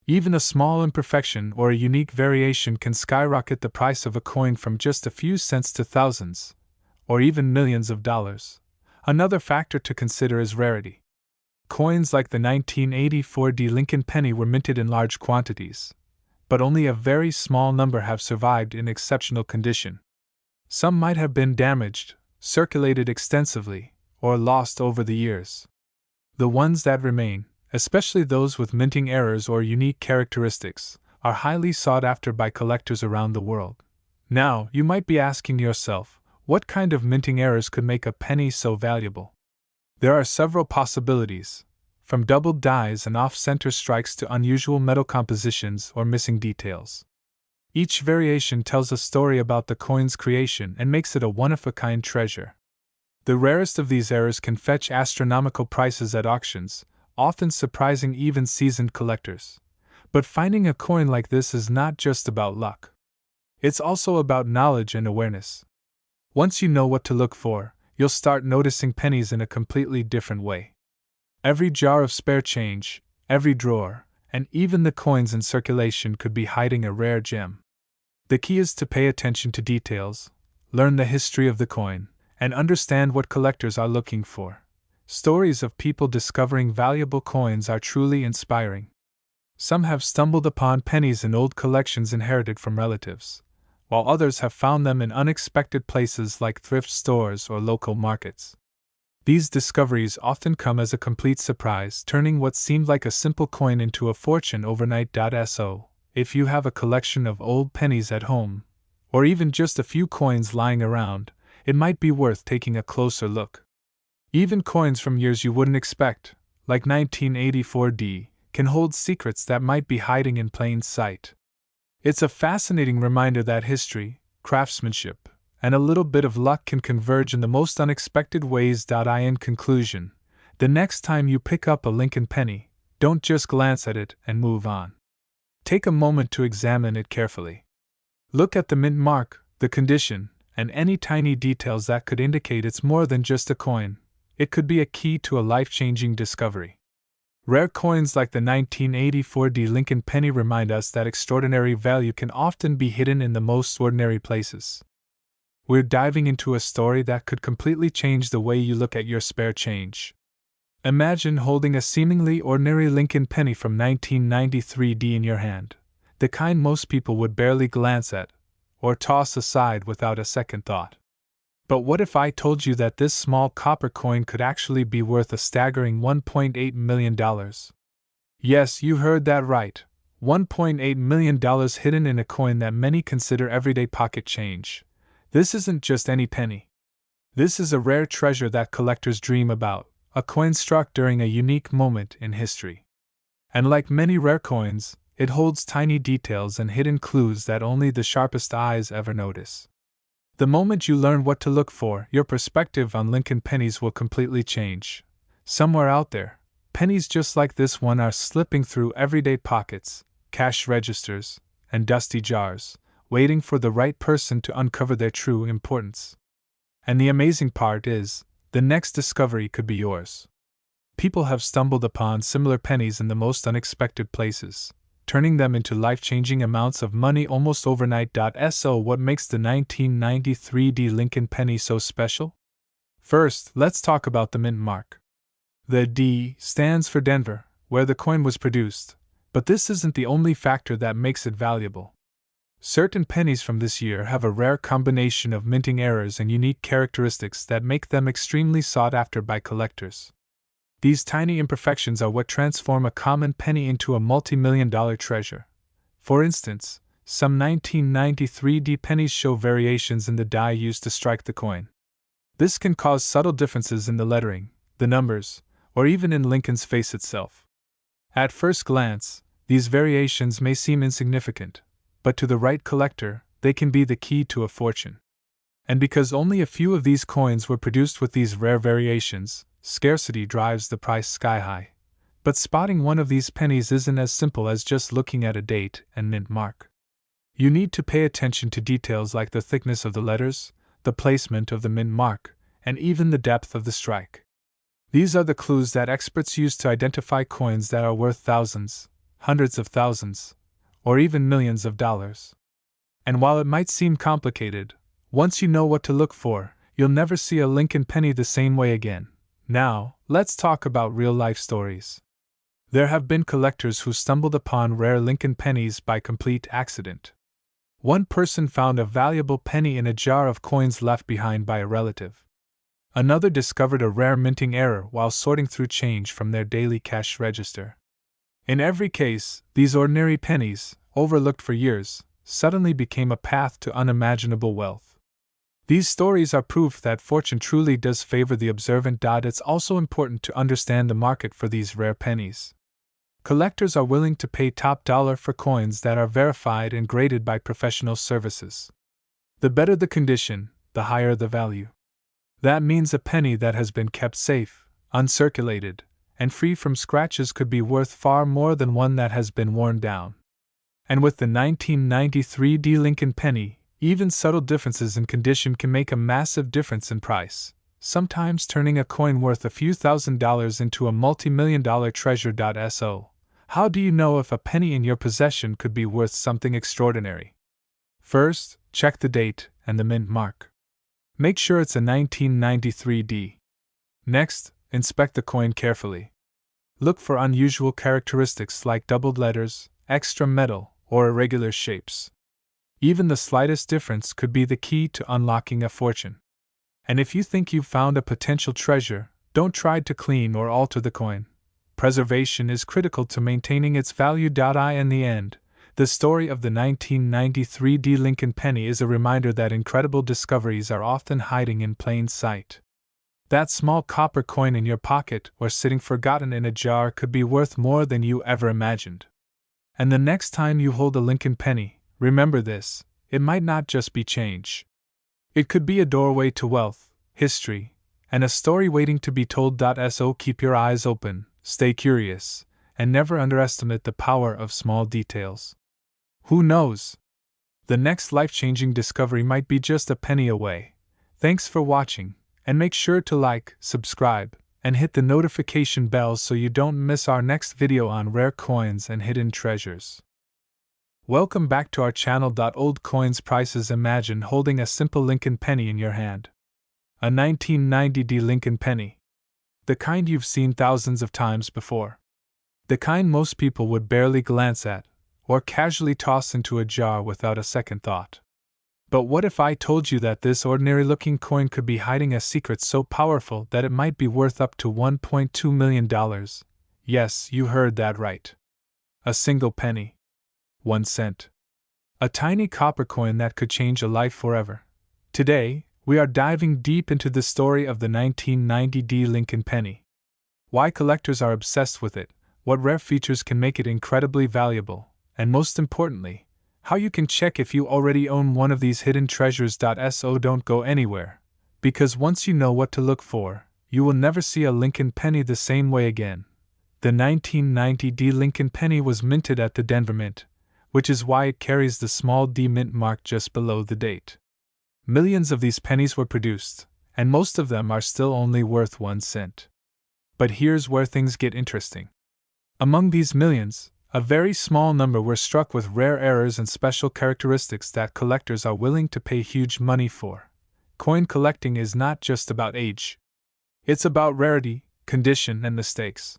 [SPEAKER 1] Even a small imperfection or a unique variation can skyrocket the price of a coin from just a few cents to thousands, or even millions of dollars. Another factor to consider is rarity. Coins like the 1984 Lincoln penny were minted in large quantities, but only a very small number have survived in exceptional condition. Some might have been damaged, circulated extensively, or lost over the years. The ones that remain, especially those with minting errors or unique characteristics, are highly sought after by collectors around the world. Now, you might be asking yourself, what kind of minting errors could make a penny so valuable? There are several possibilities, from doubled dies and off-center strikes to unusual metal compositions or missing details. Each variation tells a story about the coin's creation and makes it a one-of-a-kind treasure. The rarest of these errors can fetch astronomical prices at auctions, often surprising even seasoned collectors. But finding a coin like this is not just about luck. It's also about knowledge and awareness. Once you know what to look for, you'll start noticing pennies in a completely different way. Every jar of spare change, every drawer, and even the coins in circulation could be hiding a rare gem. The key is to pay attention to details, learn the history of the coin, and understand what collectors are looking for. Stories of people discovering valuable coins are truly inspiring. Some have stumbled upon pennies in old collections inherited from relatives, while others have found them in unexpected places like thrift stores or local markets. These discoveries often come as a complete surprise, turning what seemed like a simple coin into a fortune overnight. So, if you have a collection of old pennies at home, or even just a few coins lying around, it might be worth taking a closer look. Even coins from years you wouldn't expect, like 1984, can hold secrets that might be hiding in plain sight. It's a fascinating reminder that history, craftsmanship, and a little bit of luck can converge in the most unexpected ways. In conclusion, the next time you pick up a Lincoln penny, don't just glance at it and move on. Take a moment to examine it carefully. Look at the mint mark, the condition, and any tiny details that could indicate it's more than just a coin. It could be a key to a life-changing discovery. Rare coins like the 1984 Lincoln penny remind us that extraordinary value can often be hidden in the most ordinary places. We're diving into a story that could completely change the way you look at your spare change. Imagine holding a seemingly ordinary Lincoln penny from 1993 in your hand, the kind most people would barely glance at, or toss aside without a second thought. But what if I told you that this small copper coin could actually be worth a staggering $1.8 million? Yes, you heard that right. $1.8 million hidden in a coin that many consider everyday pocket change. This isn't just any penny. This is a rare treasure that collectors dream about, a coin struck during a unique moment in history. And like many rare coins, it holds tiny details and hidden clues that only the sharpest eyes ever notice. The moment you learn what to look for, your perspective on Lincoln pennies will completely change. Somewhere out there, pennies just like this one are slipping through everyday pockets, cash registers, and dusty jars, waiting for the right person to uncover their true importance. And the amazing part is, the next discovery could be yours. People have stumbled upon similar pennies in the most unexpected places, turning them into life-changing amounts of money almost overnight. So what makes the 1993 D Lincoln penny so special? First, let's talk about the mint mark. The D stands for Denver, where the coin was produced, but this isn't the only factor that makes it valuable. Certain pennies from this year have a rare combination of minting errors and unique characteristics that make them extremely sought after by collectors. These tiny imperfections are what transform a common penny into a multi-million-dollar treasure. For instance, some 1993 D pennies show variations in the die used to strike the coin. This can cause subtle differences in the lettering, the numbers, or even in Lincoln's face itself. At first glance, these variations may seem insignificant, but to the right collector, they can be the key to a fortune. And because only a few of these coins were produced with these rare variations, scarcity drives the price sky high. But spotting one of these pennies isn't as simple as just looking at a date and mint mark. You need to pay attention to details like the thickness of the letters, the placement of the mint mark, and even the depth of the strike. These are the clues that experts use to identify coins that are worth thousands, hundreds of thousands, or even millions of dollars. And while it might seem complicated, once you know what to look for, you'll never see a Lincoln penny the same way again. Now, let's talk about real-life stories. There have been collectors who stumbled upon rare Lincoln pennies by complete accident. One person found a valuable penny in a jar of coins left behind by a relative. Another discovered a rare minting error while sorting through change from their daily cash register. In every case, these ordinary pennies, overlooked for years, suddenly became a path to unimaginable wealth. These stories are proof that fortune truly does favor the observant. It's also important to understand the market for these rare pennies. Collectors are willing to pay top dollar for coins that are verified and graded by professional services. The better the condition, the higher the value. That means a penny that has been kept safe, uncirculated, and free from scratches could be worth far more than one that has been worn down. And with the 1993 D Lincoln penny, even subtle differences in condition can make a massive difference in price, sometimes turning a coin worth a few $1,000s into a multi-million-dollar treasure. So, how do you know if a penny in your possession could be worth something extraordinary? First, check the date and the mint mark. Make sure it's a 1993 D. Next, inspect the coin carefully. Look for unusual characteristics like doubled letters, extra metal, or irregular shapes. Even the slightest difference could be the key to unlocking a fortune. And if you think you've found a potential treasure, don't try to clean or alter the coin. Preservation is critical to maintaining its value. In the end, the story of the 1993 D Lincoln penny is a reminder that incredible discoveries are often hiding in plain sight. That small copper coin in your pocket or sitting forgotten in a jar could be worth more than you ever imagined. And the next time you hold a Lincoln penny, remember this: it might not just be change. It could be a doorway to wealth, history, and a story waiting to be told. So keep your eyes open, stay curious, and never underestimate the power of small details. Who knows? The next life-changing discovery might be just a penny away. Thanks for watching, and make sure to like, subscribe, and hit the notification bell so you don't miss our next video on rare coins and hidden treasures. Welcome back to our channel. Old coins prices. Imagine holding a simple Lincoln penny in your hand. A 1990 D Lincoln penny. The kind you've seen thousands of times before. The kind most people would barely glance at, or casually toss into a jar without a second thought. But what if I told you that this ordinary-looking coin could be hiding a secret so powerful that it might be worth up to $1.2 million? Yes, you heard that right. A single penny. 1 cent. A tiny copper coin that could change a life forever. Today, we are diving deep into the story of the 1990 D Lincoln penny. Why collectors are obsessed with it, what rare features can make it incredibly valuable, and most importantly, how you can check if you already own one of these hidden treasures. So don't go anywhere, because once you know what to look for, you will never see a Lincoln penny the same way again. The 1990 D Lincoln penny was minted at the Denver Mint, which is why it carries the small D mint mark just below the date. Millions of these pennies were produced, and most of them are still only worth 1 cent. But here's where things get interesting. Among these millions, a very small number were struck with rare errors and special characteristics that collectors are willing to pay huge money for. Coin collecting is not just about age. It's about rarity, condition, and mistakes.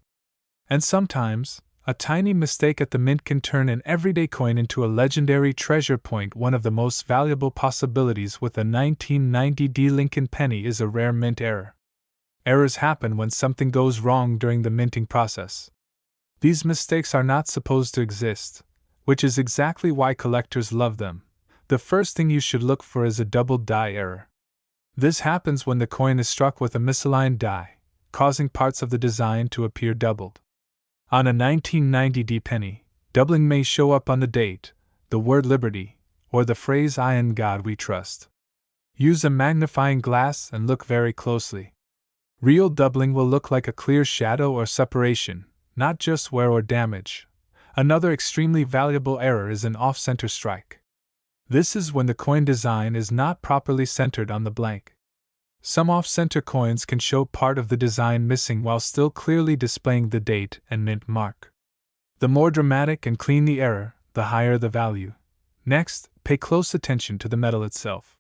[SPEAKER 1] And sometimes, a tiny mistake at the mint can turn an everyday coin into a legendary treasure point. One of the most valuable possibilities with a 1990 Lincoln penny is a rare mint error. Errors happen when something goes wrong during the minting process. These mistakes are not supposed to exist, which is exactly why collectors love them. The first thing you should look for is a doubled die error. This happens when the coin is struck with a misaligned die, causing parts of the design to appear doubled. On a 1990 penny, doubling may show up on the date, the word liberty, or the phrase "In God we trust." Use a magnifying glass and look very closely. Real doubling will look like a clear shadow or separation, not just wear or damage. Another extremely valuable error is an off-center strike. This is when the coin design is not properly centered on the blank. Some off-center coins can show part of the design missing while still clearly displaying the date and mint mark. The more dramatic and clean the error, the higher the value. Next, pay close attention to the metal itself.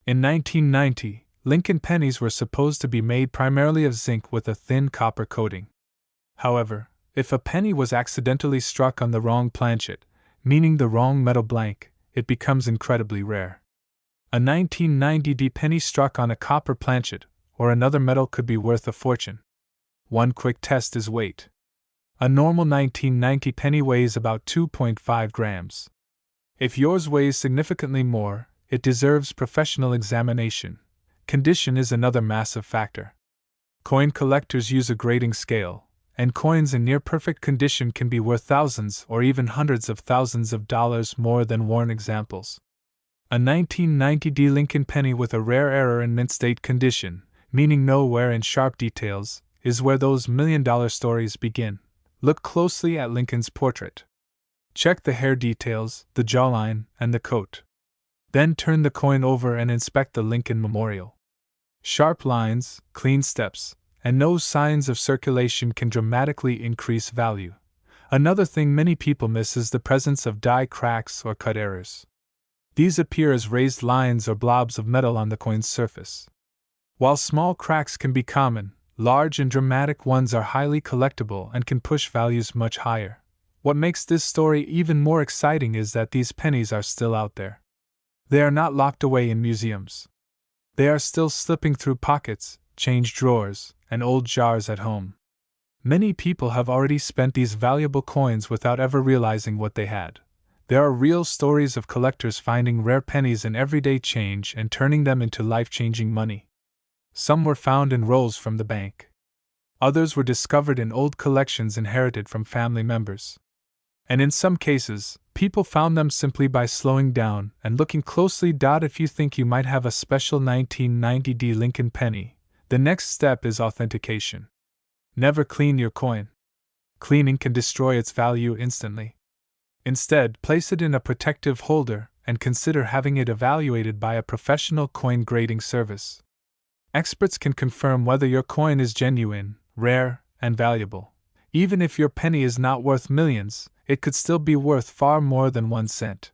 [SPEAKER 1] In 1990, Lincoln pennies were supposed to be made primarily of zinc with a thin copper coating. However, if a penny was accidentally struck on the wrong planchet, meaning the wrong metal blank, it becomes incredibly rare. A 1990 penny struck on a copper planchet or another metal could be worth a fortune. One quick test is weight. A normal 1990 penny weighs about 2.5 grams. If yours weighs significantly more, it deserves professional examination. Condition is another massive factor. Coin collectors use a grading scale, and coins in near-perfect condition can be worth thousands or even hundreds of thousands of dollars more than worn examples. A 1990 Lincoln penny with a rare error in mint state condition, meaning no wear and sharp details, is where those million-dollar stories begin. Look closely at Lincoln's portrait. Check the hair details, the jawline, and the coat. Then turn the coin over and inspect the Lincoln memorial. Sharp lines, clean steps, and no signs of circulation can dramatically increase value. Another thing many people miss is the presence of die cracks or cut errors. These appear as raised lines or blobs of metal on the coin's surface. While small cracks can be common, large and dramatic ones are highly collectible and can push values much higher. What makes this story even more exciting is that these pennies are still out there. They are not locked away in museums. They are still slipping through pockets, change drawers, and old jars at home. Many people have already spent these valuable coins without ever realizing what they had. There are real stories of collectors finding rare pennies in everyday change and turning them into life-changing money. Some were found in rolls from the bank. Others were discovered in old collections inherited from family members. And in some cases, people found them simply by slowing down and looking closely. If you think you might have a special 1990 Lincoln penny, the next step is authentication. Never clean your coin. Cleaning can destroy its value instantly. Instead, place it in a protective holder and consider having it evaluated by a professional coin grading service. Experts can confirm whether your coin is genuine, rare, and valuable. Even if your penny is not worth millions, it could still be worth far more than 1 cent.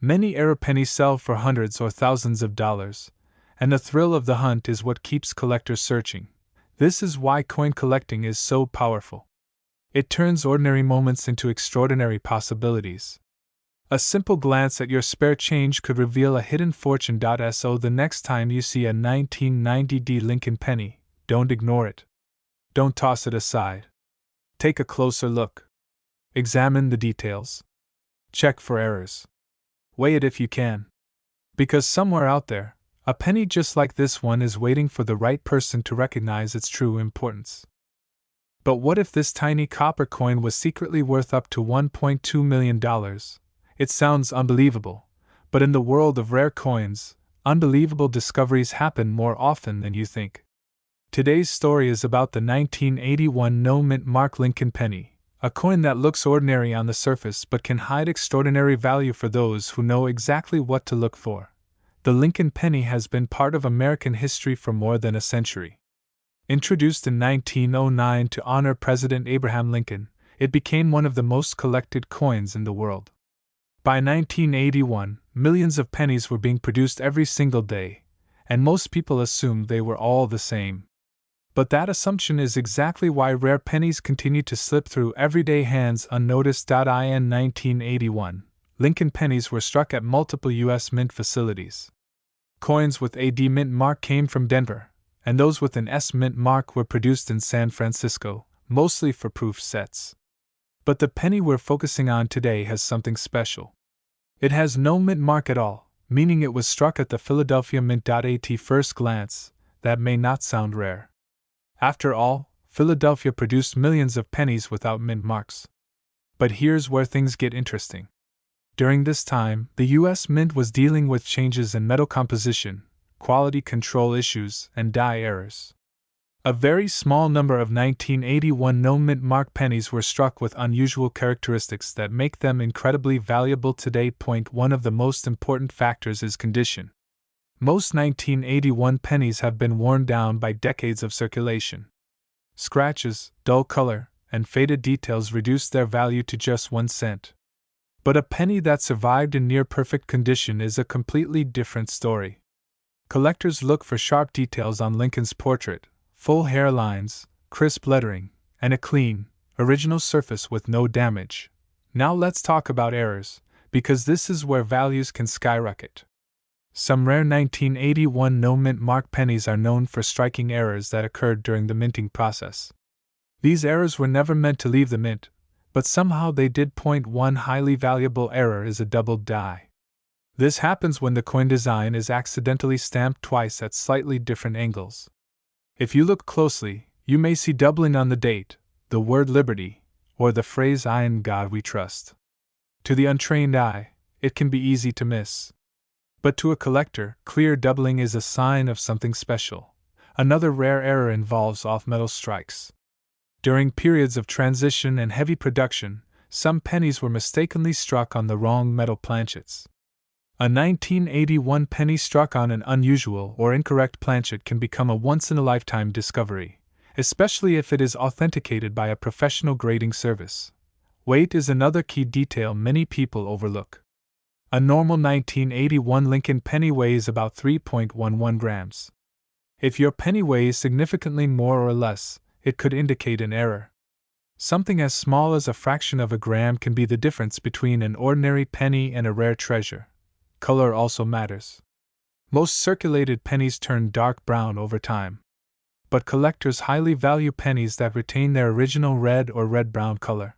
[SPEAKER 1] Many error pennies sell for hundreds or thousands of dollars, and the thrill of the hunt is what keeps collectors searching. This is why coin collecting is so powerful. It turns ordinary moments into extraordinary possibilities. A simple glance at your spare change could reveal a hidden fortune. So the next time you see a 1990 Lincoln penny, don't ignore it. Don't toss it aside. Take a closer look. Examine the details. Check for errors. Weigh it if you can. Because somewhere out there, a penny just like this one is waiting for the right person to recognize its true importance. But what if this tiny copper coin was secretly worth up to $1.2 million? It sounds unbelievable, but in the world of rare coins, unbelievable discoveries happen more often than you think. Today's story is about the 1981 no-mint mark Lincoln penny, a coin that looks ordinary on the surface but can hide extraordinary value for those who know exactly what to look for. The Lincoln penny has been part of American history for more than a century. Introduced in 1909 to honor President Abraham Lincoln, it became one of the most collected coins in the world. By 1981, millions of pennies were being produced every single day, and most people assumed they were all the same. But that assumption is exactly why rare pennies continue to slip through everyday hands unnoticed. In 1981, Lincoln pennies were struck at multiple U.S. mint facilities. Coins with a D mint mark came from Denver, and those with an S mint mark were produced in San Francisco, mostly for proof sets. But the penny we're focusing on today has something special. It has no mint mark at all, meaning it was struck at the Philadelphia Mint. At first glance, that may not sound rare. After all, Philadelphia produced millions of pennies without mint marks. But here's where things get interesting. During this time, the U.S. Mint was dealing with changes in metal composition, quality control issues, and die errors. A very small number of 1981 no-mint mark pennies were struck with unusual characteristics that make them incredibly valuable today. One of the most important factors is condition. Most 1981 pennies have been worn down by decades of circulation. Scratches, dull color, and faded details reduced their value to just 1 cent. But a penny that survived in near-perfect condition is a completely different story. Collectors look for sharp details on Lincoln's portrait, full hairlines, crisp lettering, and a clean, original surface with no damage. Now let's talk about errors, because this is where values can skyrocket. Some rare 1981 no-mint mark pennies are known for striking errors that occurred during the minting process. These errors were never meant to leave the mint, but somehow they did. One highly valuable error is a doubled die. This happens when the coin design is accidentally stamped twice at slightly different angles. If you look closely, you may see doubling on the date, the word liberty, or the phrase "In God We Trust." To the untrained eye, it can be easy to miss. But to a collector, clear doubling is a sign of something special. Another rare error involves off-metal strikes. During periods of transition and heavy production, some pennies were mistakenly struck on the wrong metal planchets. A 1981 penny struck on an unusual or incorrect planchet can become a once-in-a-lifetime discovery, especially if it is authenticated by a professional grading service. Weight is another key detail many people overlook. A normal 1981 Lincoln penny weighs about 3.11 grams. If your penny weighs significantly more or less, it could indicate an error. Something as small as a fraction of a gram can be the difference between an ordinary penny and a rare treasure. Color also matters. Most circulated pennies turn dark brown over time. But collectors highly value pennies that retain their original red or red-brown color.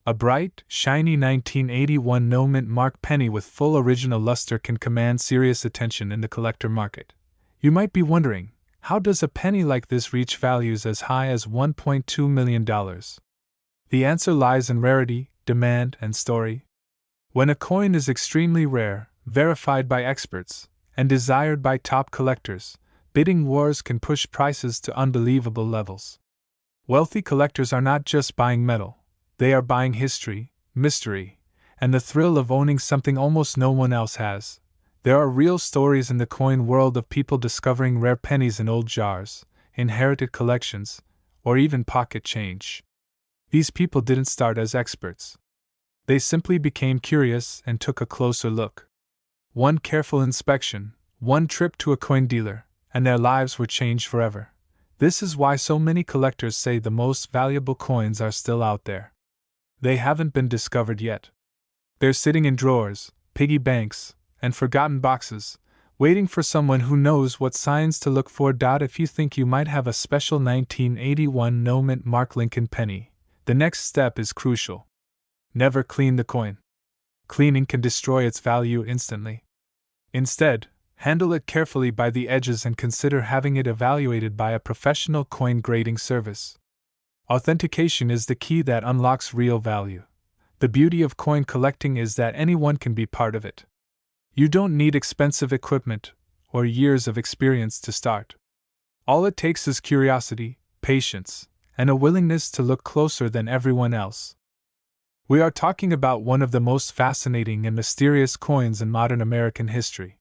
[SPEAKER 1] A bright, shiny 1981 no-mint mark penny with full original luster can command serious attention in the collector market. You might be wondering, how does a penny like this reach values as high as $1.2 million? The answer lies in rarity, demand, and story. When a coin is extremely rare, verified by experts, and desired by top collectors, bidding wars can push prices to unbelievable levels. Wealthy collectors are not just buying metal, they are buying history, mystery, and the thrill of owning something almost no one else has. There are real stories in the coin world of people discovering rare pennies in old jars, inherited collections, or even pocket change. These people didn't start as experts. They simply became curious and took a closer look. One careful inspection, one trip to a coin dealer, and their lives were changed forever. This is why so many collectors say the most valuable coins are still out there. They haven't been discovered yet. They're sitting in drawers, piggy banks, and forgotten boxes, waiting for someone who knows what signs to look for. If you think you might have a special 1981 no-mint mark Lincoln penny, the next step is crucial. Never clean the coin. Cleaning can destroy its value instantly. Instead, handle it carefully by the edges and consider having it evaluated by a professional coin grading service. Authentication is the key that unlocks real value. The beauty of coin collecting is that anyone can be part of it. You don't need expensive equipment or years of experience to start. All it takes is curiosity, patience, and a willingness to look closer than everyone else. We are talking about one of the most fascinating and mysterious coins in modern American history.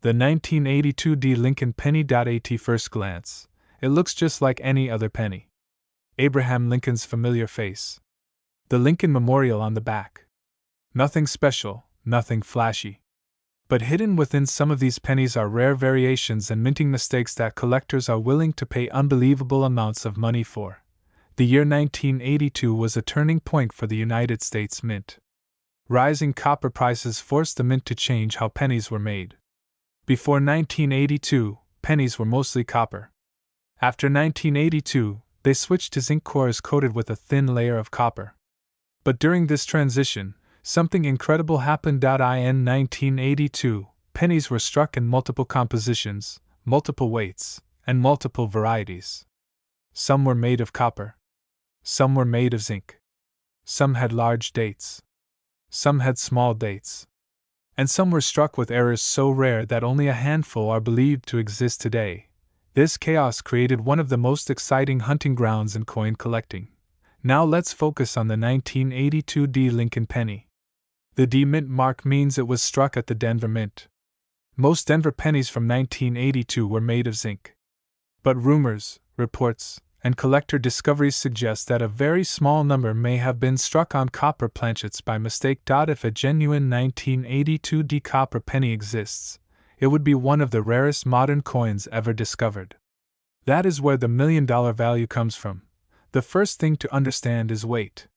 [SPEAKER 1] The 1982 D Lincoln penny. At first glance, it looks just like any other penny. Abraham Lincoln's familiar face. The Lincoln Memorial on the back. Nothing special, nothing flashy. But hidden within some of these pennies are rare variations and minting mistakes that collectors are willing to pay unbelievable amounts of money for. The year 1982 was a turning point for the United States Mint. Rising copper prices forced the mint to change how pennies were made. Before 1982, pennies were mostly copper. After 1982, they switched to zinc cores coated with a thin layer of copper. But during this transition, something incredible happened. In 1982, pennies were struck in multiple compositions, multiple weights, and multiple varieties. Some were made of copper. Some were made of zinc. Some had large dates. Some had small dates. And some were struck with errors so rare that only a handful are believed to exist today. This chaos created one of the most exciting hunting grounds in coin collecting. Now let's focus on the 1982 D Lincoln penny. The D Mint mark means it was struck at the Denver Mint. Most Denver pennies from 1982 were made of zinc. But rumors, reports, and collector discoveries suggest that a very small number may have been struck on copper planchets by mistake. If a genuine 1982 D copper penny exists, it would be one of the rarest modern coins ever discovered. That is where the $1 million value comes from. The first thing to understand is weight.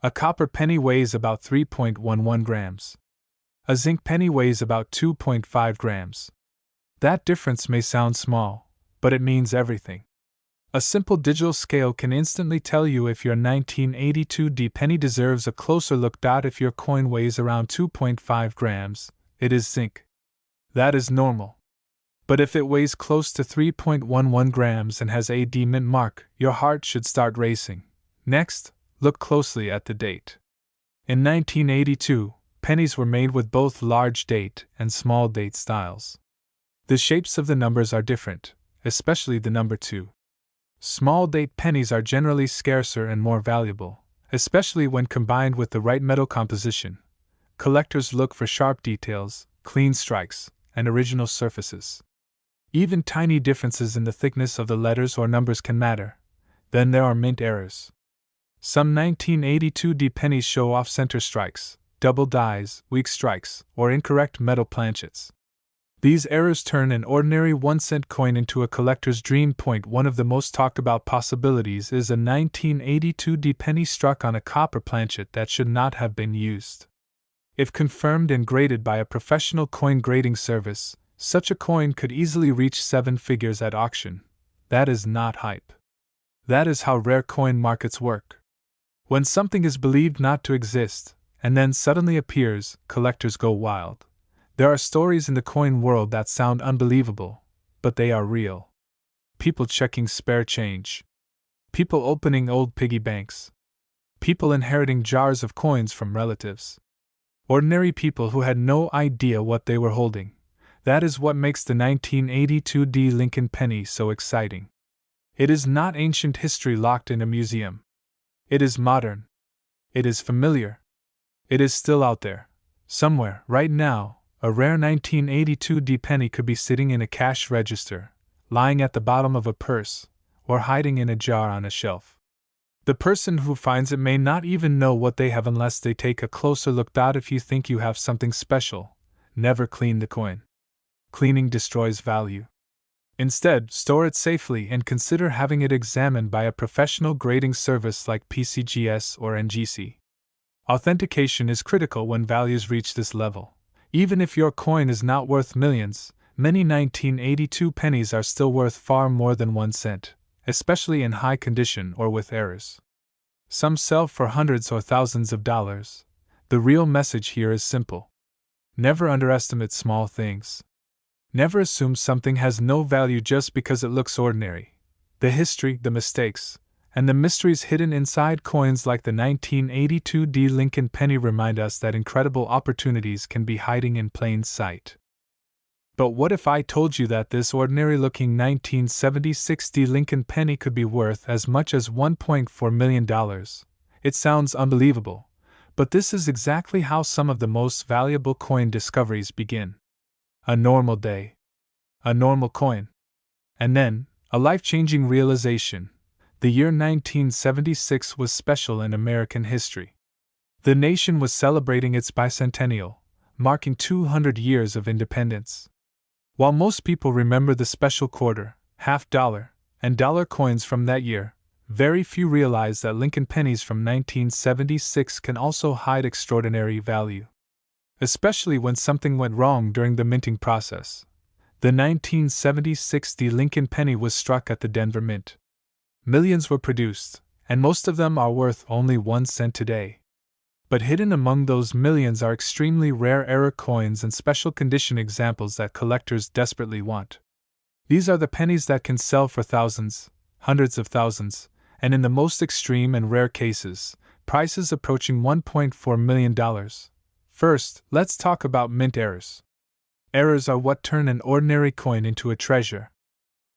[SPEAKER 1] A copper penny weighs about 3.11 grams. A zinc penny weighs about 2.5 grams. That difference may sound small, but it means everything. A simple digital scale can instantly tell you if your 1982 D penny deserves a closer look. If your coin weighs around 2.5 grams, it is zinc. That is normal. But if it weighs close to 3.11 grams and has a D Mint mark, your heart should start racing. Next, look closely at the date. In 1982, pennies were made with both large date and small date styles. The shapes of the numbers are different, especially the number 2. Small date pennies are generally scarcer and more valuable, especially when combined with the right metal composition. Collectors look for sharp details, clean strikes, and original surfaces. Even tiny differences in the thickness of the letters or numbers can matter. Then there are mint errors. Some 1982 D pennies show off-center strikes, double dies, weak strikes, or incorrect metal planchets. These errors turn an ordinary 1-cent coin into a collector's dream. One of the most talked about possibilities is a 1982 D penny struck on a copper planchet that should not have been used. If confirmed and graded by a professional coin grading service, such a coin could easily reach 7 figures at auction. That is not hype. That is how rare coin markets work. When something is believed not to exist, and then suddenly appears, collectors go wild. There are stories in the coin world that sound unbelievable, but they are real. People checking spare change. People opening old piggy banks. People inheriting jars of coins from relatives. Ordinary people who had no idea what they were holding. That is what makes the 1982 D Lincoln penny so exciting. It is not ancient history locked in a museum. It is modern. It is familiar. It is still out there. Somewhere, right now, a rare 1982 D penny could be sitting in a cash register, lying at the bottom of a purse, or hiding in a jar on a shelf. The person who finds it may not even know what they have unless they take a closer look. If you think you have something special, never clean the coin. Cleaning destroys value. Instead, store it safely and consider having it examined by a professional grading service like PCGS or NGC. Authentication is critical when values reach this level. Even if your coin is not worth millions, many 1982 pennies are still worth far more than 1 cent, especially in high condition or with errors. Some sell for hundreds or thousands of dollars. The real message here is simple. Never underestimate small things. Never assume something has no value just because it looks ordinary. The history, the mistakes, and the mysteries hidden inside coins like the 1982 D Lincoln penny remind us that incredible opportunities can be hiding in plain sight. But what if I told you that this ordinary-looking 1976 D Lincoln penny could be worth as much as $1.4 million? It sounds unbelievable, but this is exactly how some of the most valuable coin discoveries begin. A normal day. A normal coin. And then, a life-changing realization. The year 1976 was special in American history. The nation was celebrating its bicentennial, marking 200 years of independence. While most people remember the special quarter, half-dollar, and dollar coins from that year, very few realize that Lincoln pennies from 1976 can also hide extraordinary value. Especially when something went wrong during the minting process. The 1976 Lincoln penny was struck at the Denver Mint. Millions were produced, and most of them are worth only 1 cent today. But hidden among those millions are extremely rare error coins and special condition examples that collectors desperately want. These are the pennies that can sell for thousands, hundreds of thousands, and in the most extreme and rare cases, prices approaching $1.4 million. First, let's talk about mint errors. Errors are what turn an ordinary coin into a treasure.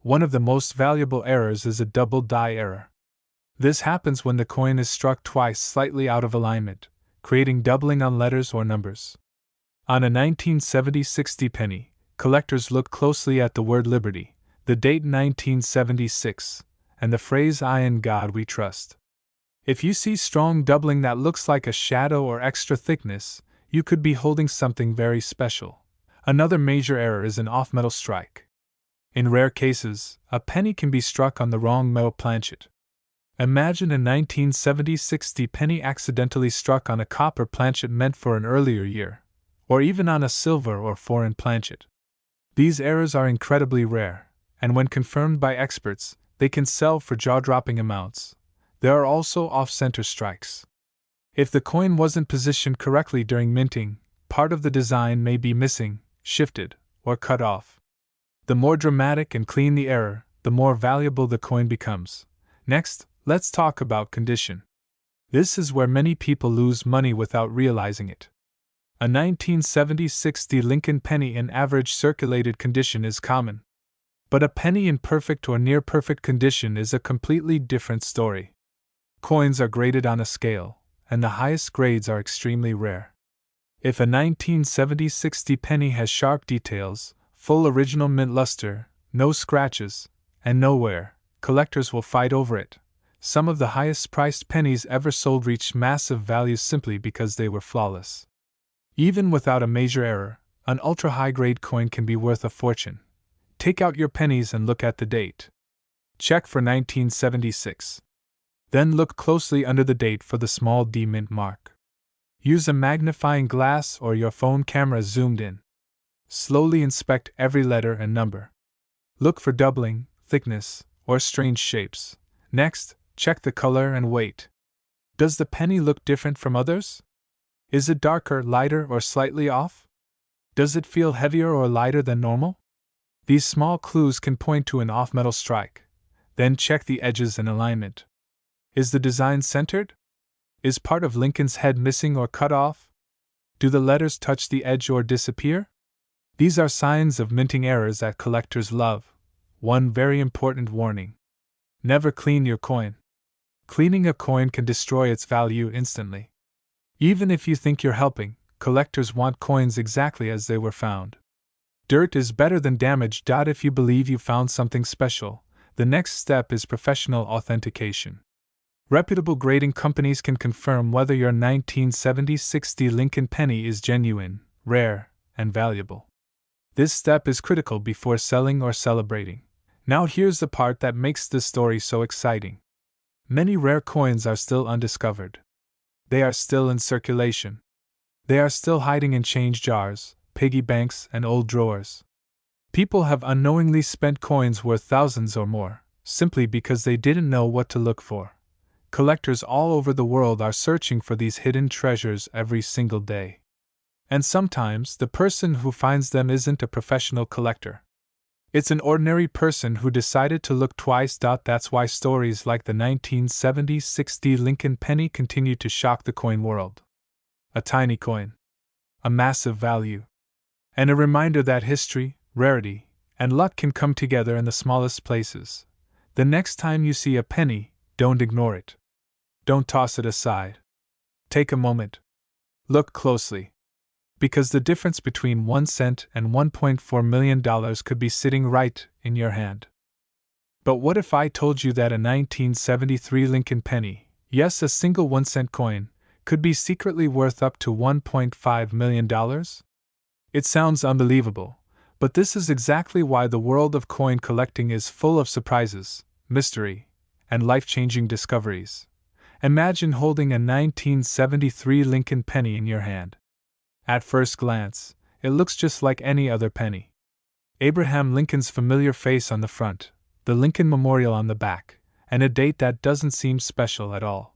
[SPEAKER 1] One of the most valuable errors is a double die error. This happens when the coin is struck twice slightly out of alignment, creating doubling on letters or numbers. On a 1976 penny, collectors look closely at the word Liberty, the date 1976, and the phrase "I in God we trust." If you see strong doubling that looks like a shadow or extra thickness, you could be holding something very special. Another major error is an off-metal strike. In rare cases, a penny can be struck on the wrong metal planchet. Imagine a 1976 penny accidentally struck on a copper planchet meant for an earlier year, or even on a silver or foreign planchet. These errors are incredibly rare, and when confirmed by experts, they can sell for jaw-dropping amounts. There are also off-center strikes. If the coin wasn't positioned correctly during minting, part of the design may be missing, shifted, or cut off. The more dramatic and clean the error, the more valuable the coin becomes. Next, let's talk about condition. This is where many people lose money without realizing it. A 1976 Lincoln penny in average circulated condition is common. But a penny in perfect or near perfect condition is a completely different story. Coins are graded on a scale, and the highest grades are extremely rare. If a 1976 penny has sharp details, full original mint luster, no scratches, and no wear, collectors will fight over it. Some of the highest priced pennies ever sold reached massive values simply because they were flawless. Even without a major error, an ultra-high grade coin can be worth a fortune. Take out your pennies and look at the date. Check for 1976. Then look closely under the date for the small D mint mark. Use a magnifying glass or your phone camera zoomed in. Slowly inspect every letter and number. Look for doubling, thickness, or strange shapes. Next, check the color and weight. Does the penny look different from others? Is it darker, lighter, or slightly off? Does it feel heavier or lighter than normal? These small clues can point to an off-metal strike. Then check the edges and alignment. Is the design centered? Is part of Lincoln's head missing or cut off? Do the letters touch the edge or disappear? These are signs of minting errors that collectors love. One very important warning. Never clean your coin. Cleaning a coin can destroy its value instantly. Even if you think you're helping, collectors want coins exactly as they were found. Dirt is better than damage. If you believe you found something special, the next step is professional authentication. Reputable grading companies can confirm whether your 1976 Lincoln penny is genuine, rare, and valuable. This step is critical before selling or celebrating. Now here's the part that makes this story so exciting. Many rare coins are still undiscovered. They are still in circulation. They are still hiding in change jars, piggy banks, and old drawers. People have unknowingly spent coins worth thousands or more, simply because they didn't know what to look for. Collectors all over the world are searching for these hidden treasures every single day. And sometimes the person who finds them isn't a professional collector. It's an ordinary person who decided to look twice. That's why stories like the 1976 Lincoln penny continue to shock the coin world. A tiny coin. A massive value. And a reminder that history, rarity, and luck can come together in the smallest places. The next time you see a penny, don't ignore it. Don't toss it aside. Take a moment. Look closely. because the difference between 1 cent and $1.4 million could be sitting right in your hand. But what if I told you that a 1973 Lincoln penny, yes, a single 1 cent coin, could be secretly worth up to $1.5 million? It sounds unbelievable, but this is exactly why the world of coin collecting is full of surprises, mystery, and life-changing discoveries. Imagine holding a 1973 Lincoln penny in your hand. At first glance, it looks just like any other penny. Abraham Lincoln's familiar face on the front, the Lincoln Memorial on the back, and a date that doesn't seem special at all.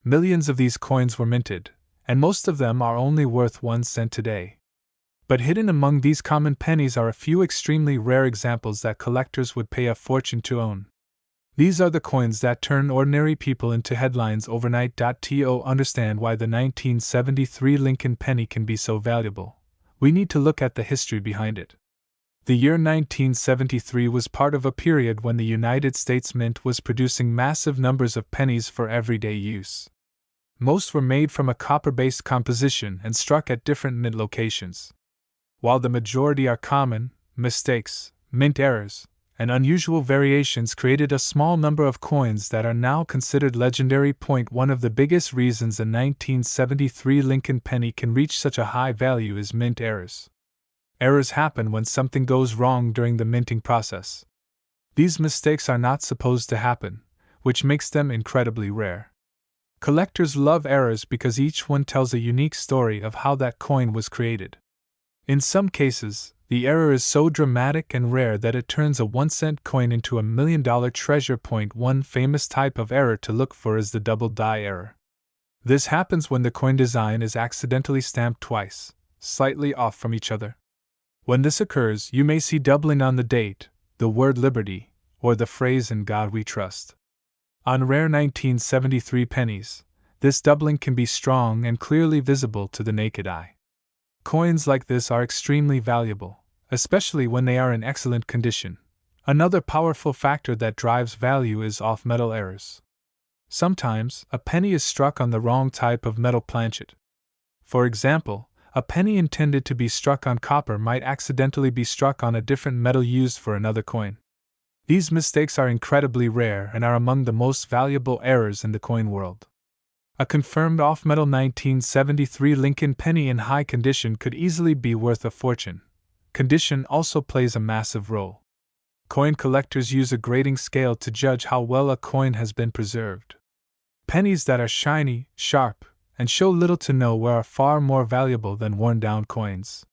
[SPEAKER 1] Millions of these coins were minted, and most of them are only worth 1 cent today. But hidden among these common pennies are a few extremely rare examples that collectors would pay a fortune to own. These are the coins that turn ordinary people into headlines overnight. To understand why the 1973 Lincoln penny can be so valuable, we need to look at the history behind it. The year 1973 was part of a period when the United States Mint was producing massive numbers of pennies for everyday use. Most were made from a copper-based composition and struck at different mint locations. While the majority are common, mistakes, mint errors, and unusual variations created a small number of coins that are now considered legendary. One of the biggest reasons a 1973 Lincoln penny can reach such a high value is mint errors. Errors happen when something goes wrong during the minting process. These mistakes are not supposed to happen, which makes them incredibly rare. Collectors love errors because each one tells a unique story of how that coin was created. In some cases, the error is so dramatic and rare that it turns a 1 cent coin into a $1 million treasure. One famous type of error to look for is the double die error. This happens when the coin design is accidentally stamped twice, slightly off from each other. When this occurs, you may see doubling on the date, the word liberty, or the phrase "In God We Trust." On rare 1973 pennies, this doubling can be strong and clearly visible to the naked eye. Coins like this are extremely valuable, especially when they are in excellent condition. Another powerful factor that drives value is off-metal errors. Sometimes, a penny is struck on the wrong type of metal planchet. For example, a penny intended to be struck on copper might accidentally be struck on a different metal used for another coin. These mistakes are incredibly rare and are among the most valuable errors in the coin world. A confirmed off-metal 1973 Lincoln penny in high condition could easily be worth a fortune. Condition also plays a massive role. Coin collectors use a grading scale to judge how well a coin has been preserved. Pennies that are shiny, sharp, and show little to no wear are far more valuable than worn-down coins.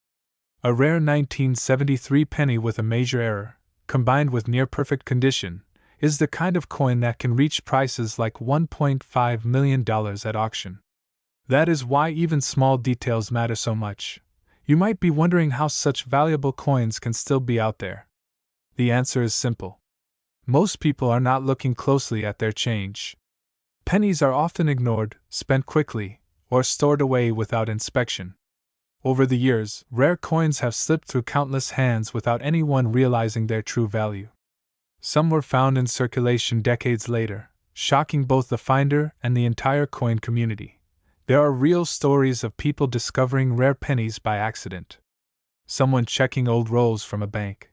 [SPEAKER 1] A rare 1973 penny with a major error, combined with near-perfect condition, is the kind of coin that can reach prices like $1.5 million at auction. That is why even small details matter so much. You might be wondering how such valuable coins can still be out there. The answer is simple. Most people are not looking closely at their change. Pennies are often ignored, spent quickly, or stored away without inspection. Over the years, rare coins have slipped through countless hands without anyone realizing their true value. Some were found in circulation decades later, shocking both the finder and the entire coin community. There are real stories of people discovering rare pennies by accident. Someone checking old rolls from a bank.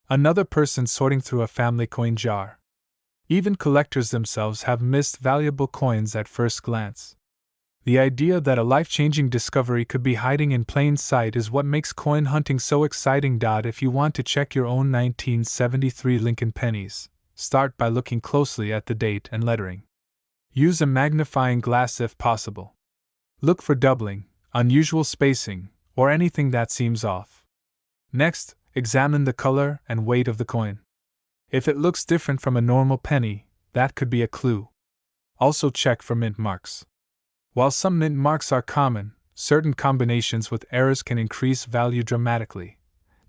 [SPEAKER 1] Another person sorting through a family coin jar. Even collectors themselves have missed valuable coins at first glance. The idea that a life-changing discovery could be hiding in plain sight is what makes coin hunting so exciting. If you want to check your own 1973 Lincoln pennies, start by looking closely at the date and lettering. Use a magnifying glass if possible. Look for doubling, unusual spacing, or anything that seems off. Next, examine the color and weight of the coin. If it looks different from a normal penny, that could be a clue. Also check for mint marks. While some mint marks are common, certain combinations with errors can increase value dramatically.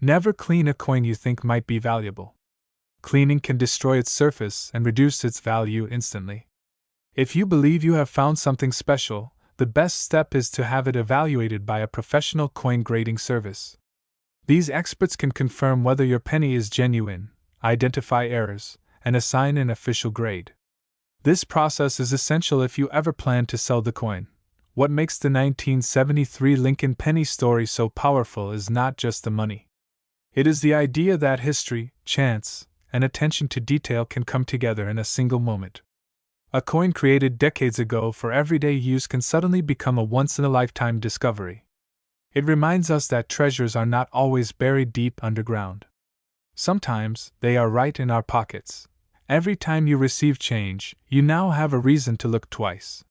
[SPEAKER 1] Never clean a coin you think might be valuable. Cleaning can destroy its surface and reduce its value instantly. If you believe you have found something special, the best step is to have it evaluated by a professional coin grading service. These experts can confirm whether your penny is genuine, identify errors, and assign an official grade. This process is essential if you ever plan to sell the coin. What makes the 1973 Lincoln penny story so powerful is not just the money. It is the idea that history, chance, and attention to detail can come together in a single moment. A coin created decades ago for everyday use can suddenly become a once-in-a-lifetime discovery. It reminds us that treasures are not always buried deep underground. Sometimes, they are right in our pockets. Every time you receive change, you now have a reason to look twice.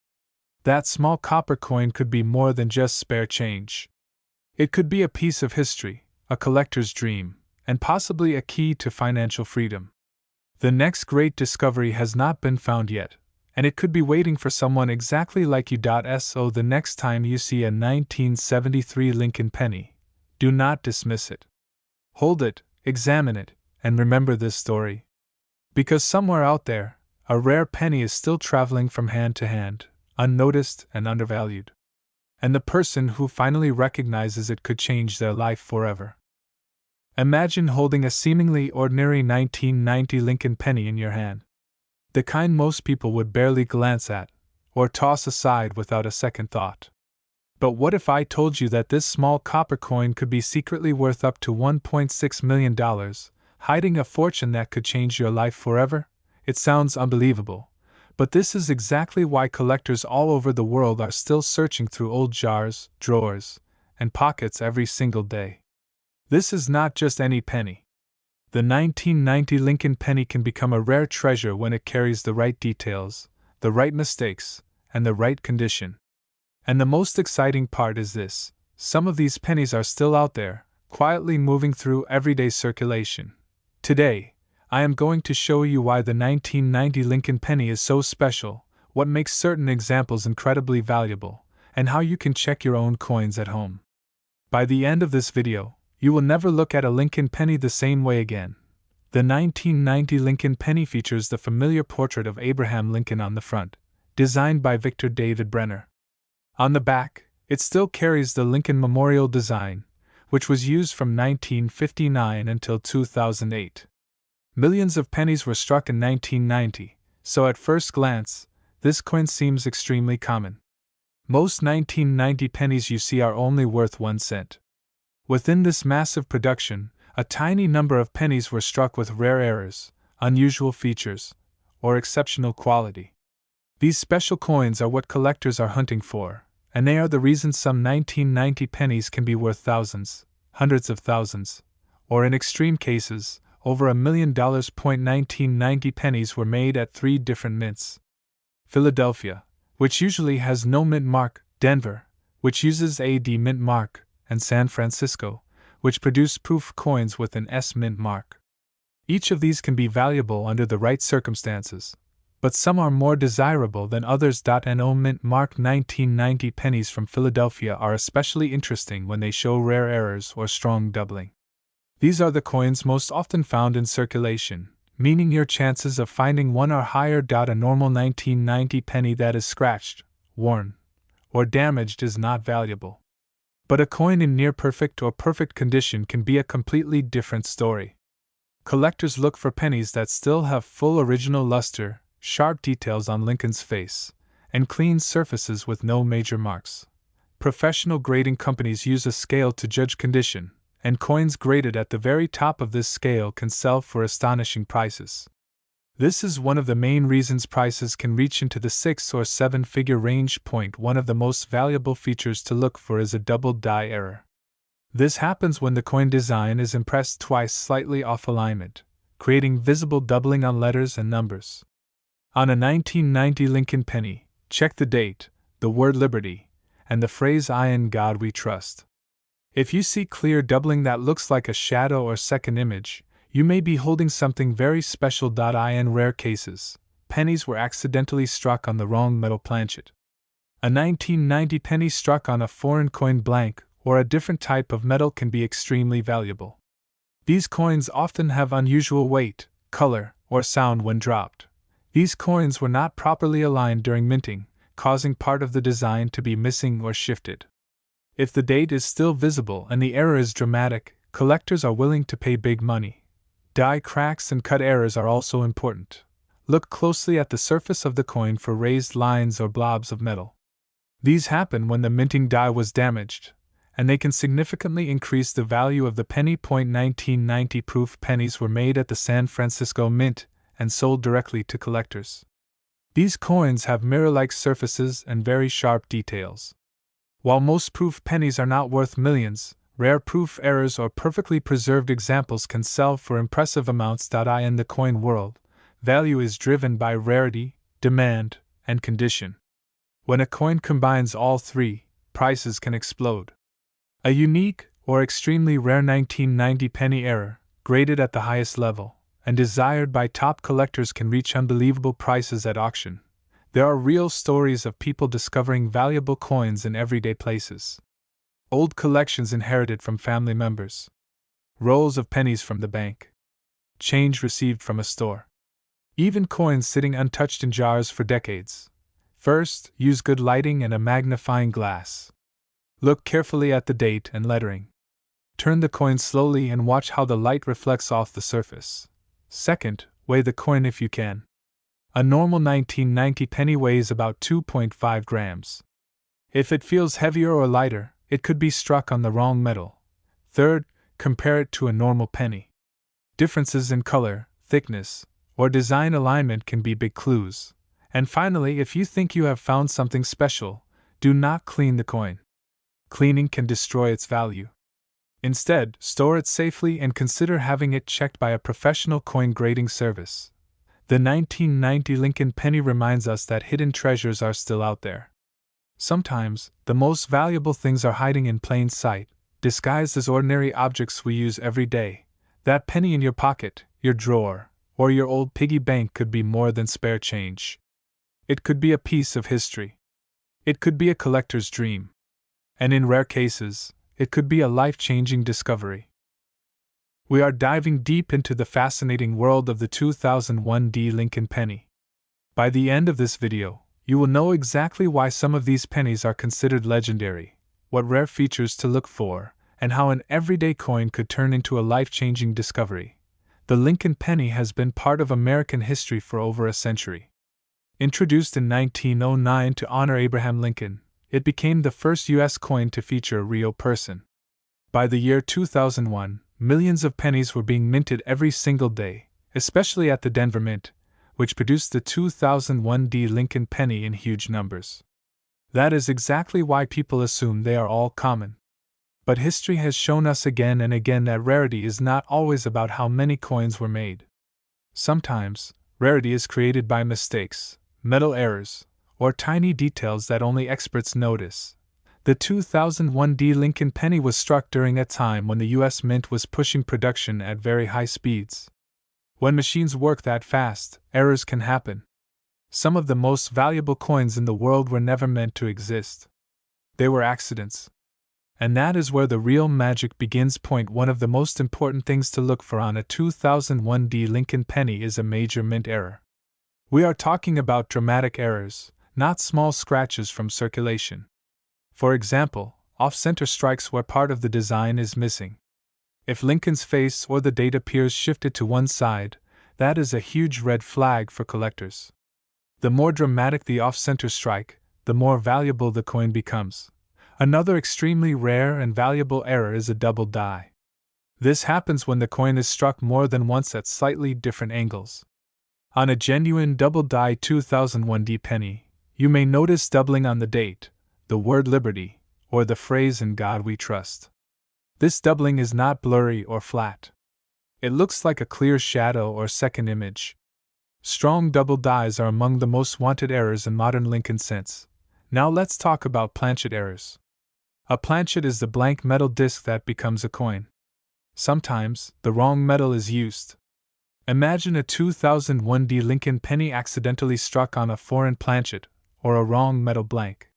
[SPEAKER 1] That small copper coin could be more than just spare change. It could be a piece of history, a collector's dream, and possibly a key to financial freedom. The next great discovery has not been found yet, and it could be waiting for someone exactly like you. So the next time you see a 1973 Lincoln penny, do not dismiss it. Hold it, examine it, and remember this story. Because somewhere out there, a rare penny is still traveling from hand to hand, unnoticed and undervalued. And the person who finally recognizes it could change their life forever. Imagine holding a seemingly ordinary 1990 Lincoln penny in your hand. The kind most people would barely glance at, or toss aside without a second thought. But what if I told you that this small copper coin could be secretly worth up to $1.6 million, hiding a fortune that could change your life forever? It sounds unbelievable, but this is exactly why collectors all over the world are still searching through old jars, drawers, and pockets every single day. This is not just any penny. The 1990 Lincoln penny can become a rare treasure when it carries the right details, the right mistakes, and the right condition. And the most exciting part is this: some of these pennies are still out there, quietly moving through everyday circulation. Today, I am going to show you why the 1990 Lincoln penny is so special, what makes certain examples incredibly valuable, and how you can check your own coins at home. By the end of this video, you will never look at a Lincoln penny the same way again. The 1990 Lincoln penny features the familiar portrait of Abraham Lincoln on the front, designed by Victor David Brenner. On the back, it still carries the Lincoln Memorial design, which was used from 1959 until 2008. Millions of pennies were struck in 1990, so at first glance, this coin seems extremely common. Most 1990 pennies you see are only worth 1 cent. Within this massive production, a tiny number of pennies were struck with rare errors, unusual features, or exceptional quality. These special coins are what collectors are hunting for, and they are the reason some 1990 pennies can be worth thousands, hundreds of thousands, or in extreme cases, over $1 million. 1990 pennies were made at 3 different mints: Philadelphia, which usually has no mint mark; Denver, which uses a D mint mark; and San Francisco, which produce proof coins with an S mint mark. Each of these can be valuable under the right circumstances, but some are more desirable than others. No mint mark 1990 pennies from Philadelphia are especially interesting when they show rare errors or strong doubling. These are the coins most often found in circulation, meaning your chances of finding one are higher. A normal 1990 penny that is scratched, worn, or damaged is not valuable. But a coin in near-perfect or perfect condition can be a completely different story. Collectors look for pennies that still have full original luster, sharp details on Lincoln's face, and clean surfaces with no major marks. Professional grading companies use a scale to judge condition, and coins graded at the very top of this scale can sell for astonishing prices. This is one of the main reasons prices can reach into the 6 or 7-figure range. One of the most valuable features to look for is a double die error. This happens when the coin design is impressed twice slightly off alignment, creating visible doubling on letters and numbers. On a 1990 Lincoln penny, check the date, the word Liberty, and the phrase "In God We Trust." If you see clear doubling that looks like a shadow or second image, you may be holding something very special. In rare cases, pennies were accidentally struck on the wrong metal planchet. A 1990 penny struck on a foreign coin blank or a different type of metal can be extremely valuable. These coins often have unusual weight, color, or sound when dropped. These coins were not properly aligned during minting, causing part of the design to be missing or shifted. If the date is still visible and the error is dramatic, collectors are willing to pay big money. Die cracks and cut errors are also important. Look closely at the surface of the coin for raised lines or blobs of metal. These happen when the minting die was damaged, and they can significantly increase the value of the penny. 1990 proof pennies were made at the San Francisco Mint and sold directly to collectors. These coins have mirror-like surfaces and very sharp details. While most proof pennies are not worth millions, rare proof errors or perfectly preserved examples can sell for impressive amounts. In the coin world, value is driven by rarity, demand, and condition. When a coin combines all three, prices can explode. A unique or extremely rare 1990 penny error, graded at the highest level, and desired by top collectors, can reach unbelievable prices at auction. There are real stories of people discovering valuable coins in everyday places. Old collections inherited from family members. Rolls of pennies from the bank. Change received from a store. Even coins sitting untouched in jars for decades. First, use good lighting and a magnifying glass. Look carefully at the date and lettering. Turn the coin slowly and watch how the light reflects off the surface. Second, weigh the coin if you can. A normal 1990 penny weighs about 2.5 grams. If it feels heavier or lighter, it could be struck on the wrong metal. Third, compare it to a normal penny. Differences in color, thickness, or design alignment can be big clues. And finally, if you think you have found something special, do not clean the coin. Cleaning can destroy its value. Instead, store it safely and consider having it checked by a professional coin grading service. The 1990 Lincoln penny reminds us that hidden treasures are still out there. Sometimes, the most valuable things are hiding in plain sight, disguised as ordinary objects we use every day. That penny in your pocket, your drawer, or your old piggy bank could be more than spare change. It could be a piece of history. It could be a collector's dream. And in rare cases, it could be a life-changing discovery. We are diving deep into the fascinating world of the 2001 Lincoln penny. By the end of this video, you will know exactly why some of these pennies are considered legendary, what rare features to look for, and how an everyday coin could turn into a life-changing discovery. The Lincoln penny has been part of American history for over a century. Introduced in 1909 to honor Abraham Lincoln, it became the first U.S. coin to feature a real person. By the year 2001, millions of pennies were being minted every single day, especially at the Denver Mint, which produced the 2001 Lincoln penny in huge numbers. That is exactly why people assume they are all common. But history has shown us again and again that rarity is not always about how many coins were made. Sometimes, rarity is created by mistakes, metal errors, or tiny details that only experts notice. The 2001 Lincoln penny was struck during a time when the U.S. Mint was pushing production at very high speeds. When machines work that fast, errors can happen. Some of the most valuable coins in the world were never meant to exist. They were accidents. And that is where the real magic begins. One of the most important things to look for on a 2001 Lincoln penny is a major mint error. We are talking about dramatic errors, not small scratches from circulation. For example, off-center strikes where part of the design is missing. If Lincoln's face or the date appears shifted to one side, that is a huge red flag for collectors. The more dramatic the off-center strike, the more valuable the coin becomes. Another extremely rare and valuable error is a double die. This happens when the coin is struck more than once at slightly different angles. On a genuine double die 2001 penny, you may notice doubling on the date, the word liberty, or the phrase "In God We Trust." This doubling is not blurry or flat. It looks like a clear shadow or second image. Strong double dies are among the most wanted errors in modern Lincoln cents. Now let's talk about planchet errors. A planchet is the blank metal disc that becomes a coin. Sometimes, the wrong metal is used. Imagine a 2001 Lincoln penny accidentally struck on a foreign planchet, or a wrong metal blank.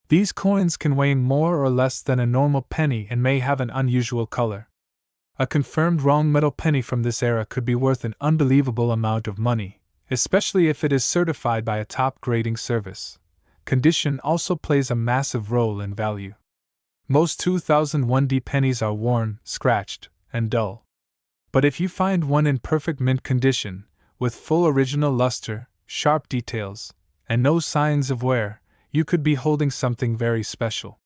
[SPEAKER 1] These coins can weigh more or less than a normal penny and may have an unusual color. A confirmed wrong metal penny from this era could be worth an unbelievable amount of money, especially if it is certified by a top grading service. Condition also plays a massive role in value. Most 2001 pennies are worn, scratched, and dull. But if you find one in perfect mint condition, with full original luster, sharp details, and no signs of wear, you could be holding something very special.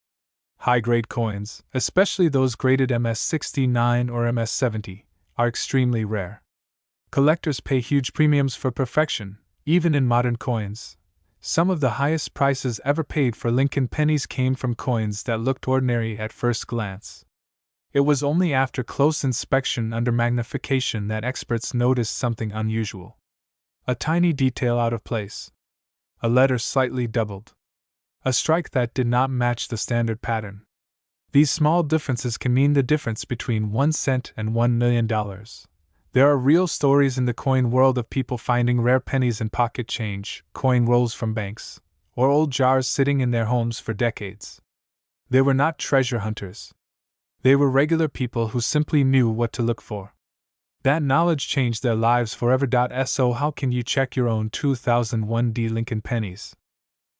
[SPEAKER 1] High-grade coins, especially those graded MS69 or MS70, are extremely rare. Collectors pay huge premiums for perfection, even in modern coins. Some of the highest prices ever paid for Lincoln pennies came from coins that looked ordinary at first glance. It was only after close inspection under magnification that experts noticed something unusual. A tiny detail out of place. A letter slightly doubled. A strike that did not match the standard pattern. These small differences can mean the difference between 1 cent and $1 million. There are real stories in the coin world of people finding rare pennies in pocket change, coin rolls from banks, or old jars sitting in their homes for decades. They were not treasure hunters. They were regular people who simply knew what to look for. That knowledge changed their lives forever. So how can you check your own 2001 D Lincoln pennies?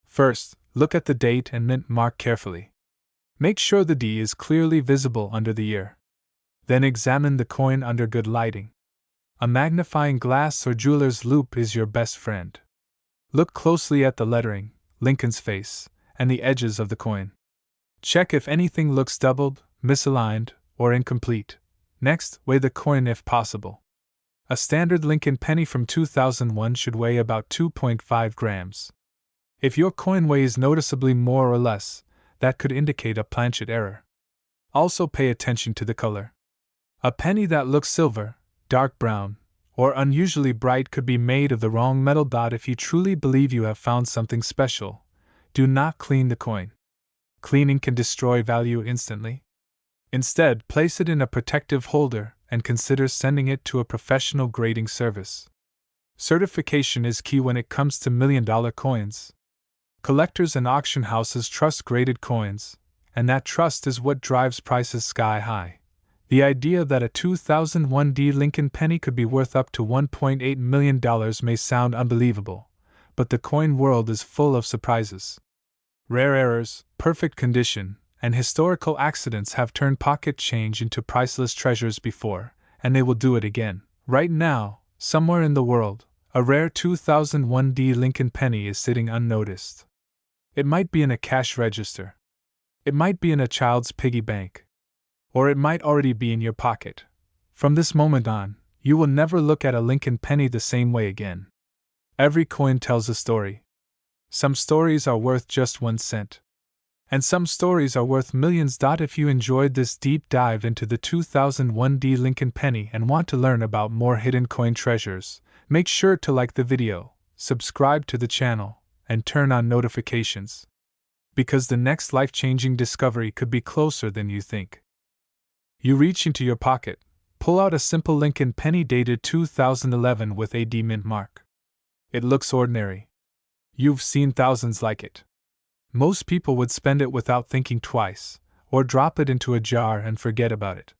[SPEAKER 1] First, look at the date and mint mark carefully. Make sure the D is clearly visible under the year. Then examine the coin under good lighting. A magnifying glass or jeweler's loupe is your best friend. Look closely at the lettering, Lincoln's face, and the edges of the coin. Check if anything looks doubled, misaligned, or incomplete. Next, weigh the coin if possible. A standard Lincoln penny from 2001 should weigh about 2.5 grams. If your coin weighs noticeably more or less, that could indicate a planchet error. Also pay attention to the color. A penny that looks silver, dark brown, or unusually bright could be made of the wrong metal. If you truly believe you have found something special, do not clean the coin. Cleaning can destroy value instantly. Instead, place it in a protective holder and consider sending it to a professional grading service. Certification is key when it comes to million-dollar coins. Collectors and auction houses trust graded coins, and that trust is what drives prices sky high. The idea that a 2001 D Lincoln penny could be worth up to $1.8 million may sound unbelievable, but the coin world is full of surprises. Rare errors, perfect condition, and historical accidents have turned pocket change into priceless treasures before, and they will do it again. Right now, somewhere in the world, a rare 2001 D Lincoln penny is sitting unnoticed. It might be in a cash register. It might be in a child's piggy bank. Or it might already be in your pocket. From this moment on, you will never look at a Lincoln penny the same way again. Every coin tells a story. Some stories are worth just 1 cent. And some stories are worth millions. If you enjoyed this deep dive into the 2001 D Lincoln penny and want to learn about more hidden coin treasures, make sure to like the video, subscribe to the channel, and turn on notifications. Because the next life-changing discovery could be closer than you think. You reach into your pocket, pull out a simple Lincoln penny dated 2011 with a D mint mark. It looks ordinary. You've seen thousands like it. Most people would spend it without thinking twice, or drop it into a jar and forget about it.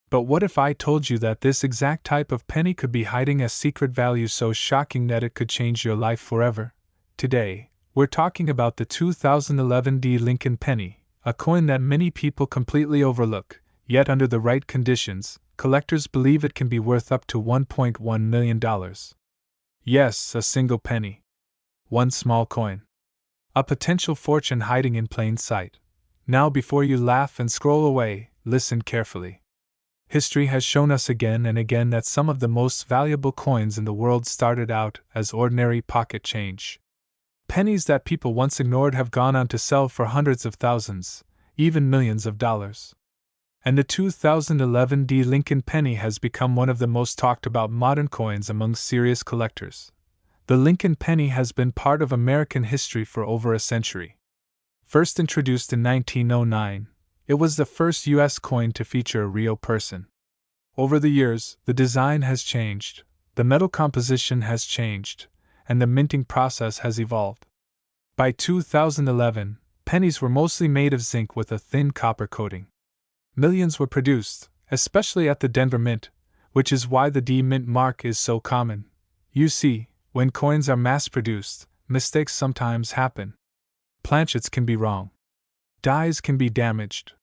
[SPEAKER 1] But what if I told you that this exact type of penny could be hiding a secret value so shocking that it could change your life forever? Today, we're talking about the 2011 D Lincoln penny, a coin that many people completely overlook. Yet under the right conditions, collectors believe it can be worth up to $1.1 million. Yes, a single penny. One small coin. A potential fortune hiding in plain sight. Now before you laugh and scroll away, listen carefully. History has shown us again and again that some of the most valuable coins in the world started out as ordinary pocket change. Pennies that people once ignored have gone on to sell for hundreds of thousands, even millions of dollars. And the 2011 D Lincoln penny has become one of the most talked about modern coins among serious collectors. The Lincoln penny has been part of American history for over a century. First introduced in 1909, it was the first U.S. coin to feature a real person. Over the years, the design has changed, the metal composition has changed, and the minting process has evolved. By 2011, pennies were mostly made of zinc with a thin copper coating. Millions were produced, especially at the Denver Mint, which is why the D Mint mark is so common. You see, when coins are mass-produced, mistakes sometimes happen. Planchets can be wrong. Dies can be damaged.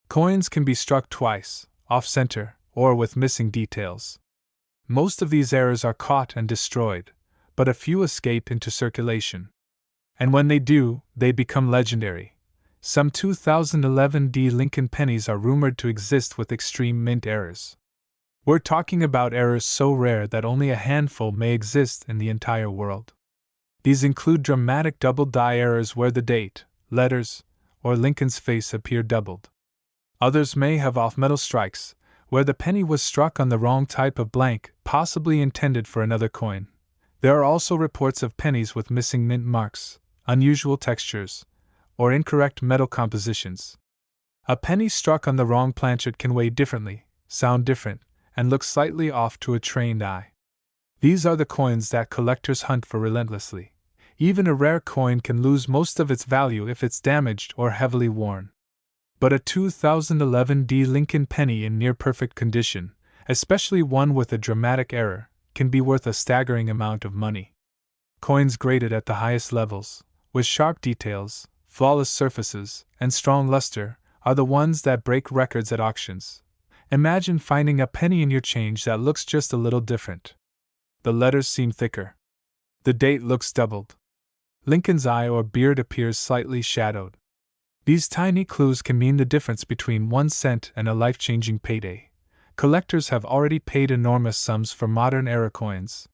[SPEAKER 1] Coins can be struck twice, off-center, or with missing details. Most of these errors are caught and destroyed, but a few escape into circulation. And when they do, they become legendary. Some 2011 D Lincoln pennies are rumored to exist with extreme mint errors. We're talking about errors so rare that only a handful may exist in the entire world. These include dramatic double die errors where the date, letters, or Lincoln's face appear doubled. Others may have off-metal strikes, where the penny was struck on the wrong type of blank, possibly intended for another coin. There are also reports of pennies with missing mint marks, unusual textures, or incorrect metal compositions. A penny struck on the wrong planchet can weigh differently, sound different, and look slightly off to a trained eye. These are the coins that collectors hunt for relentlessly. Even a rare coin can lose most of its value if it's damaged or heavily worn. But a 2011 D Lincoln penny in near-perfect condition, especially one with a dramatic error, can be worth a staggering amount of money. Coins graded at the highest levels, with sharp details, flawless surfaces, and strong luster, are the ones that break records at auctions. Imagine finding a penny in your change that looks just a little different. The letters seem thicker. The date looks doubled. Lincoln's eye or beard appears slightly shadowed. These tiny clues can mean the difference between 1 cent and a life-changing payday. Collectors have already paid enormous sums for modern era coins.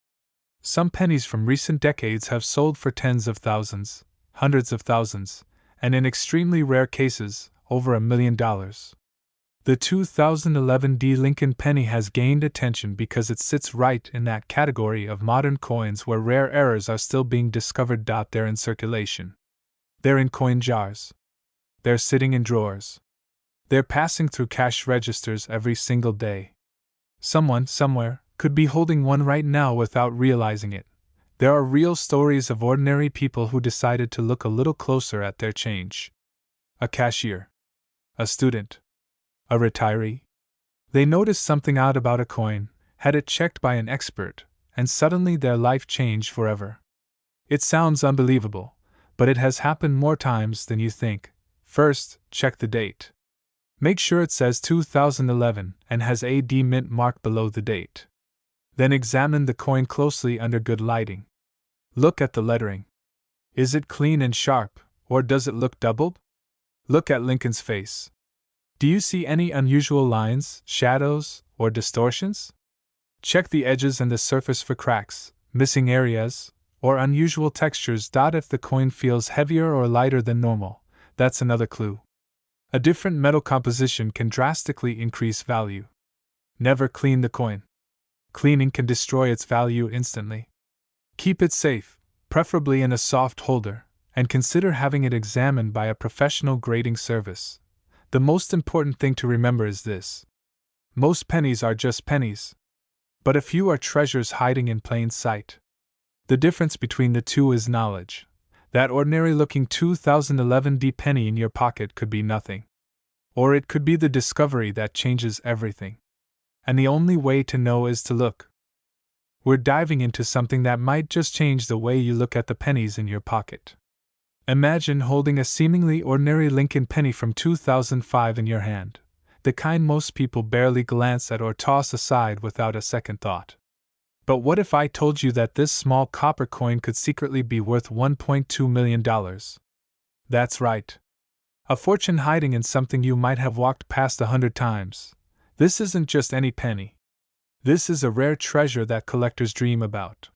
[SPEAKER 1] Some pennies from recent decades have sold for tens of thousands, hundreds of thousands, and in extremely rare cases, over $1 million. The 2011 D Lincoln penny has gained attention because it sits right in that category of modern coins where rare errors are still being discovered. They're in circulation. They're in coin jars. They're sitting in drawers. They're passing through cash registers every single day. Someone, somewhere, could be holding one right now without realizing it. There are real stories of ordinary people who decided to look a little closer at their change. A cashier. A student. A retiree. They noticed something odd about a coin, had it checked by an expert, and suddenly their life changed forever. It sounds unbelievable, but it has happened more times than you think. First, check the date. Make sure it says 2011 and has a D mint mark below the date. Then examine the coin closely under good lighting. Look at the lettering. Is it clean and sharp, or does it look doubled? Look at Lincoln's face. Do you see any unusual lines, shadows, or distortions? Check the edges and the surface for cracks, missing areas, or unusual textures. If the coin feels heavier or lighter than normal, that's another clue. A different metal composition can drastically increase value. Never clean the coin. Cleaning can destroy its value instantly. Keep it safe, preferably in a soft holder, and consider having it examined by a professional grading service. The most important thing to remember is this. Most pennies are just pennies. But a few are treasures hiding in plain sight. The difference between the two is knowledge. That ordinary-looking 2011 D penny in your pocket could be nothing. Or it could be the discovery that changes everything. And the only way to know is to look. We're diving into something that might just change the way you look at the pennies in your pocket. Imagine holding a seemingly ordinary Lincoln penny from 2005 in your hand, the kind most people barely glance at or toss aside without a second thought. But what if I told you that this small copper coin could secretly be worth $1.2 million? That's right. A fortune hiding in something you might have walked past 100 times. This isn't just any penny. This is a rare treasure that collectors dream about.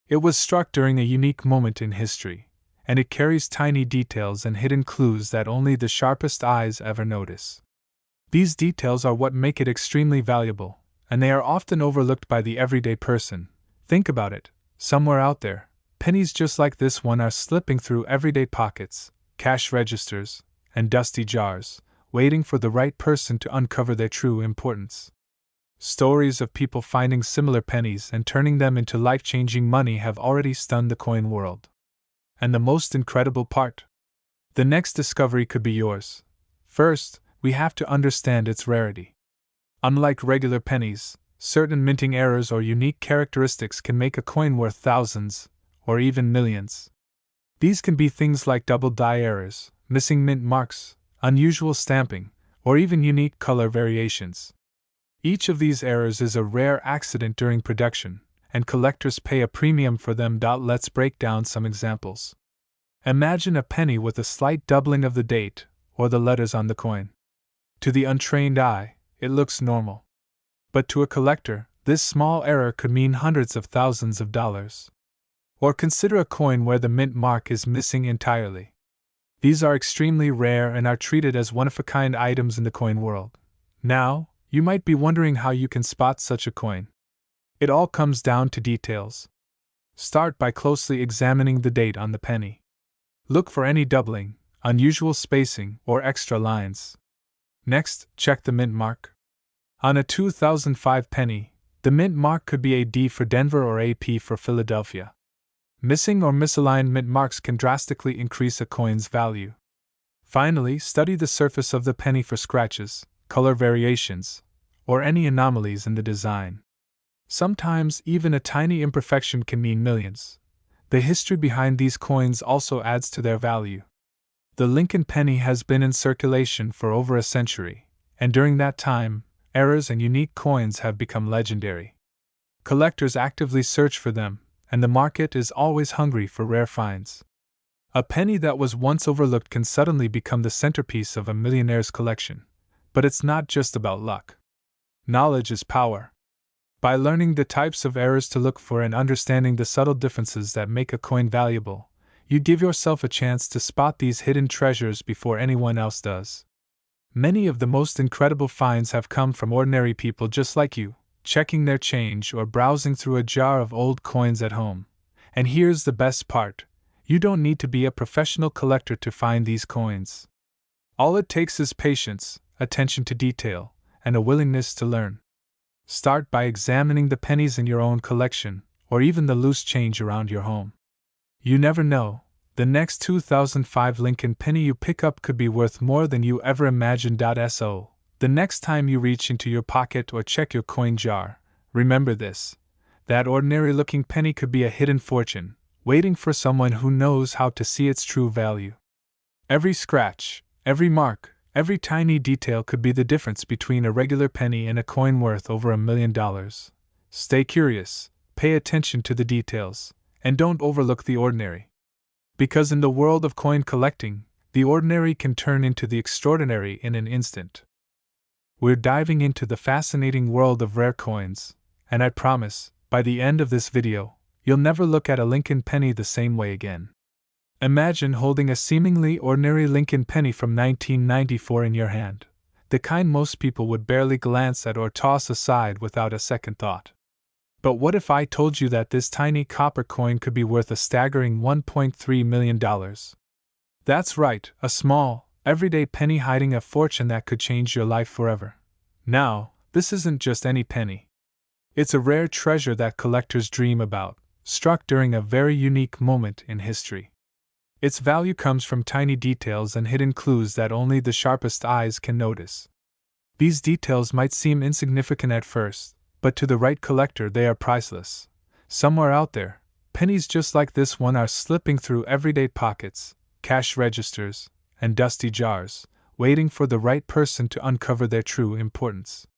[SPEAKER 1] It was struck during a unique moment in history, and it carries tiny details and hidden clues that only the sharpest eyes ever notice. These details are what make it extremely valuable, and they are often overlooked by the everyday person. Think about it. Somewhere out there, pennies just like this one are slipping through everyday pockets, cash registers, and dusty jars, waiting for the right person to uncover their true importance. Stories of people finding similar pennies and turning them into life-changing money have already stunned the coin world. And the most incredible part? The next discovery could be yours. First, we have to understand its rarity. Unlike regular pennies, certain minting errors or unique characteristics can make a coin worth thousands, or even millions. These can be things like double die errors, missing mint marks, unusual stamping, or even unique color variations. Each of these errors is a rare accident during production, and collectors pay a premium for them. Let's break down some examples. Imagine a penny with a slight doubling of the date or the letters on the coin. To the untrained eye, it looks normal. But to a collector, this small error could mean hundreds of thousands of dollars. Or consider a coin where the mint mark is missing entirely. These are extremely rare and are treated as one-of-a-kind items in the coin world. Now, you might be wondering how you can spot such a coin. It all comes down to details. Start by closely examining the date on the penny. Look for any doubling, unusual spacing, or extra lines. Next, check the mint mark. On a 2005 penny, the mint mark could be a D for Denver or a P for Philadelphia. Missing or misaligned mint marks can drastically increase a coin's value. Finally, study the surface of the penny for scratches, color variations, or any anomalies in the design. Sometimes, even a tiny imperfection can mean millions. The history behind these coins also adds to their value. The Lincoln penny has been in circulation for over a century, and during that time, errors and unique coins have become legendary. Collectors actively search for them, and the market is always hungry for rare finds. A penny that was once overlooked can suddenly become the centerpiece of a millionaire's collection. But it's not just about luck. Knowledge is power. By learning the types of errors to look for and understanding the subtle differences that make a coin valuable, you give yourself a chance to spot these hidden treasures before anyone else does. Many of the most incredible finds have come from ordinary people just like you, checking their change or browsing through a jar of old coins at home. And here's the best part: you don't need to be a professional collector to find these coins. All it takes is patience, attention to detail, and a willingness to learn. Start by examining the pennies in your own collection, or even the loose change around your home. You never know, the next 2005 Lincoln penny you pick up could be worth more than you ever imagined. So, the next time you reach into your pocket or check your coin jar, remember this: that ordinary-looking penny could be a hidden fortune, waiting for someone who knows how to see its true value. Every scratch, every mark, every tiny detail could be the difference between a regular penny and a coin worth over $1 million. Stay curious, pay attention to the details, and don't overlook the ordinary. Because in the world of coin collecting, the ordinary can turn into the extraordinary in an instant. We're diving into the fascinating world of rare coins, and I promise, by the end of this video, you'll never look at a Lincoln penny the same way again. Imagine holding a seemingly ordinary Lincoln penny from 1994 in your hand, the kind most people would barely glance at or toss aside without a second thought. But what if I told you that this tiny copper coin could be worth a staggering $1.3 million? That's right, a small, everyday penny hiding a fortune that could change your life forever. Now, this isn't just any penny. It's a rare treasure that collectors dream about, struck during a very unique moment in history. Its value comes from tiny details and hidden clues that only the sharpest eyes can notice. These details might seem insignificant at first, but to the right collector they are priceless. Somewhere out there, pennies just like this one are slipping through everyday pockets, cash registers, and dusty jars, waiting for the right person to uncover their true importance.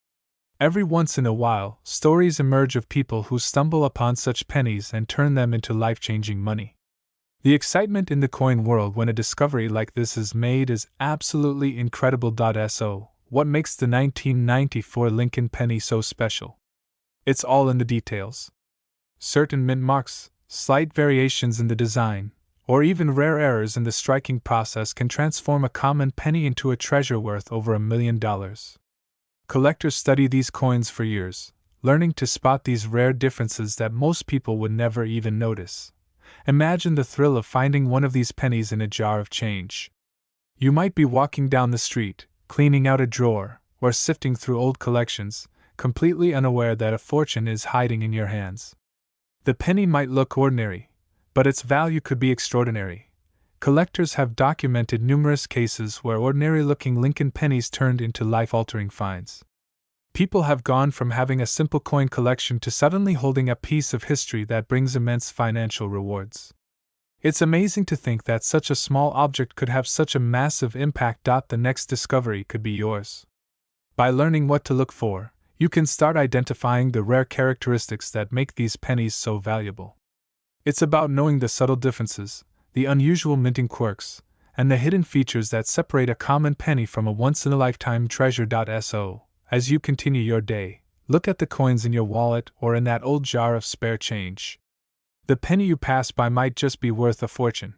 [SPEAKER 1] Every once in a while, stories emerge of people who stumble upon such pennies and turn them into life-changing money. The excitement in the coin world when a discovery like this is made is absolutely incredible. So, what makes the 1994 Lincoln penny so special? It's all in the details. Certain mint marks, slight variations in the design, or even rare errors in the striking process can transform a common penny into a treasure worth over $1 million. Collectors study these coins for years, learning to spot these rare differences that most people would never even notice. Imagine the thrill of finding one of these pennies in a jar of change. You might be walking down the street, cleaning out a drawer, or sifting through old collections, completely unaware that a fortune is hiding in your hands. The penny might look ordinary, but its value could be extraordinary. Collectors have documented numerous cases where ordinary-looking Lincoln pennies turned into life-altering finds. People have gone from having a simple coin collection to suddenly holding a piece of history that brings immense financial rewards. It's amazing to think that such a small object could have such a massive impact. The next discovery could be yours. By learning what to look for, you can start identifying the rare characteristics that make these pennies so valuable. It's about knowing the subtle differences, the unusual minting quirks, and the hidden features that separate a common penny from a once-in-a-lifetime treasure. So, as you continue your day, look at the coins in your wallet or in that old jar of spare change. The penny you pass by might just be worth a fortune.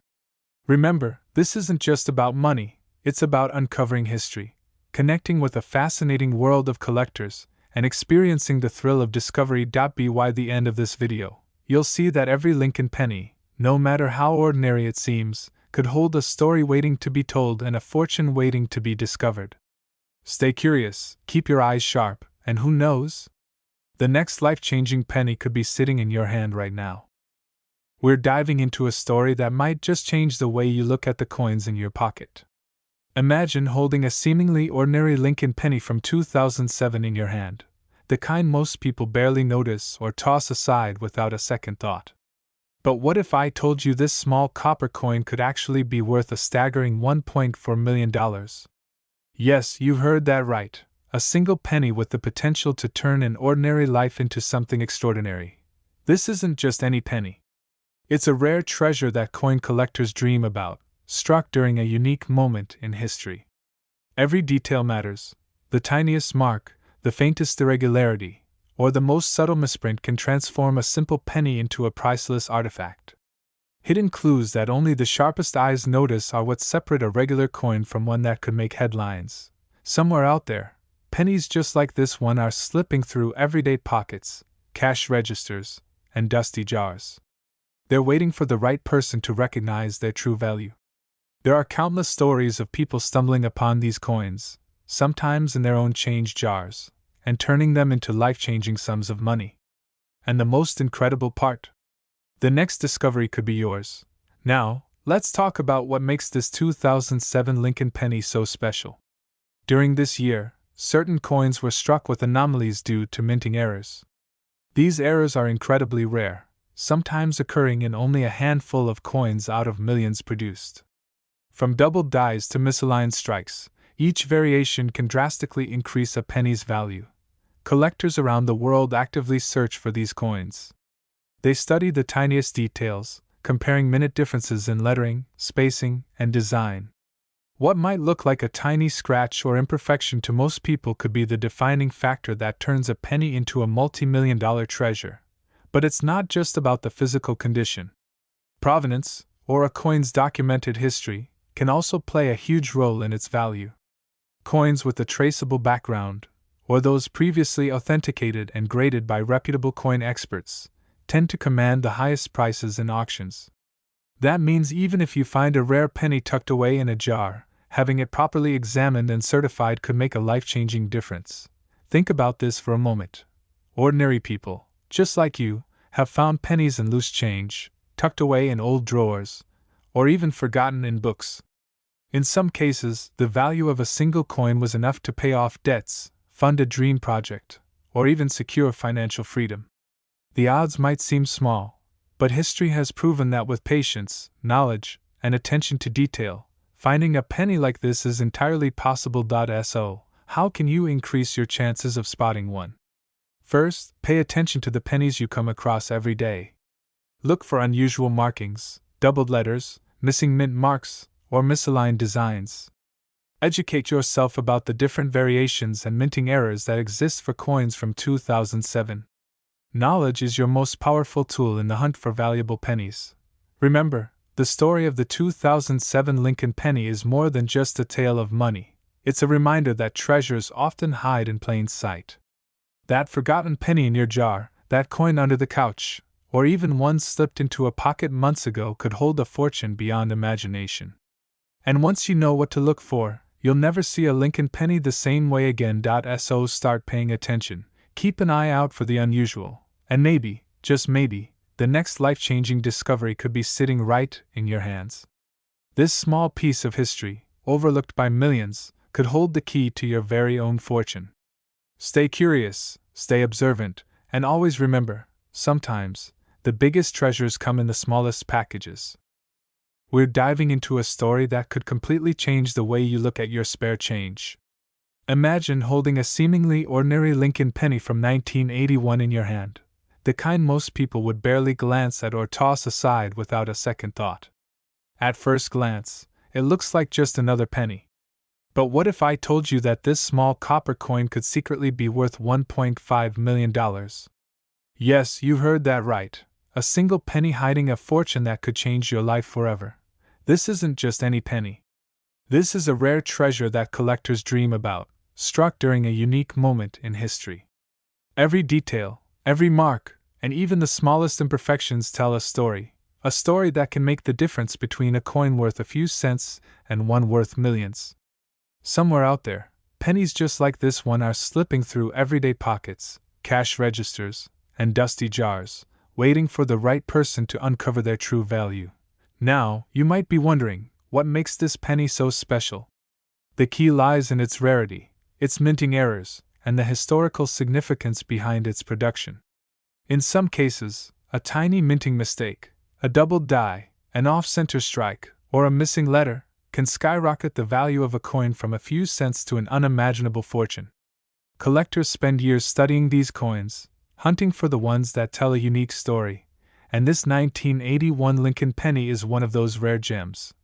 [SPEAKER 1] Remember, this isn't just about money, it's about uncovering history, connecting with a fascinating world of collectors, and experiencing the thrill of discovery. By the end of this video, you'll see that every Lincoln penny, no matter how ordinary it seems, could hold a story waiting to be told and a fortune waiting to be discovered. Stay curious, keep your eyes sharp, and who knows? The next life-changing penny could be sitting in your hand right now. We're diving into a story that might just change the way you look at the coins in your pocket. Imagine holding a seemingly ordinary Lincoln penny from 2007 in your hand, the kind most people barely notice or toss aside without a second thought. But what if I told you this small copper coin could actually be worth a staggering $1.4 million? Yes, you heard that right. A single penny with the potential to turn an ordinary life into something extraordinary. This isn't just any penny. It's a rare treasure that coin collectors dream about, struck during a unique moment in history. Every detail matters. The tiniest mark, the faintest irregularity, or the most subtle misprint can transform a simple penny into a priceless artifact. Hidden clues that only the sharpest eyes notice are what separate a regular coin from one that could make headlines. Somewhere out there, pennies just like this one are slipping through everyday pockets, cash registers, and dusty jars. They're waiting for the right person to recognize their true value. There are countless stories of people stumbling upon these coins, sometimes in their own change jars, and turning them into life-changing sums of money. And the most incredible part? The next discovery could be yours. Now, let's talk about what makes this 2007 Lincoln penny so special. During this year, certain coins were struck with anomalies due to minting errors. These errors are incredibly rare, sometimes occurring in only a handful of coins out of millions produced. From doubled dies to misaligned strikes, each variation can drastically increase a penny's value. Collectors around the world actively search for these coins. They study the tiniest details, comparing minute differences in lettering, spacing, and design. What might look like a tiny scratch or imperfection to most people could be the defining factor that turns a penny into a multi-million-dollar treasure. But it's not just about the physical condition. Provenance, or a coin's documented history, can also play a huge role in its value. Coins with a traceable background, or those previously authenticated and graded by reputable coin experts, tend to command the highest prices in auctions. That means even if you find a rare penny tucked away in a jar, having it properly examined and certified could make a life-changing difference. Think about this for a moment. Ordinary people, just like you, have found pennies and loose change, tucked away in old drawers, or even forgotten in books. In some cases, the value of a single coin was enough to pay off debts, fund a dream project, or even secure financial freedom. The odds might seem small, but history has proven that with patience, knowledge, and attention to detail, finding a penny like this is entirely possible. So, how can you increase your chances of spotting one? First, pay attention to the pennies you come across every day. Look for unusual markings, doubled letters, missing mint marks, or misaligned designs. Educate yourself about the different variations and minting errors that exist for coins from 2007. Knowledge is your most powerful tool in the hunt for valuable pennies. Remember, the story of the 2007 Lincoln penny is more than just a tale of money. It's a reminder that treasures often hide in plain sight. That forgotten penny in your jar, that coin under the couch, or even one slipped into a pocket months ago could hold a fortune beyond imagination. And once you know what to look for, you'll never see a Lincoln penny the same way again. So start paying attention, keep an eye out for the unusual, and maybe, just maybe, the next life-changing discovery could be sitting right in your hands. This small piece of history, overlooked by millions, could hold the key to your very own fortune. Stay curious, stay observant, and always remember, sometimes, the biggest treasures come in the smallest packages. We're diving into a story that could completely change the way you look at your spare change. Imagine holding a seemingly ordinary Lincoln penny from 1981 in your hand, the kind most people would barely glance at or toss aside without a second thought. At first glance, it looks like just another penny. But what if I told you that this small copper coin could secretly be worth $1.5 million? Yes, you heard that right. A single penny hiding a fortune that could change your life forever. This isn't just any penny. This is a rare treasure that collectors dream about, struck during a unique moment in history. Every detail, every mark, and even the smallest imperfections tell a story that can make the difference between a coin worth a few cents and one worth millions. Somewhere out there, pennies just like this one are slipping through everyday pockets, cash registers, and dusty jars, waiting for the right person to uncover their true value. Now, you might be wondering, what makes this penny so special? The key lies in its rarity, its minting errors, and the historical significance behind its production. In some cases, a tiny minting mistake, a doubled die, an off-center strike, or a missing letter can skyrocket the value of a coin from a few cents to an unimaginable fortune. Collectors spend years studying these coins, hunting for the ones that tell a unique story, and this 1981 Lincoln penny is one of those rare gems.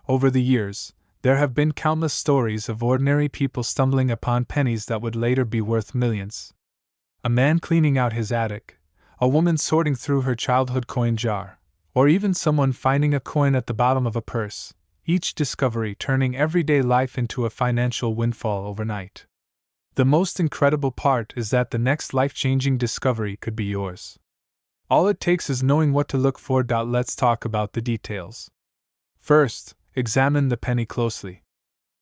[SPEAKER 1] Over the years, there have been countless stories of ordinary people stumbling upon pennies that would later be worth millions. A man cleaning out his attic, a woman sorting through her childhood coin jar, or even someone finding a coin at the bottom of a purse, each discovery turning everyday life into a financial windfall overnight. The most incredible part is that the next life-changing discovery could be yours. All it takes is knowing what to look for. Let's talk about the details. First, examine the penny closely.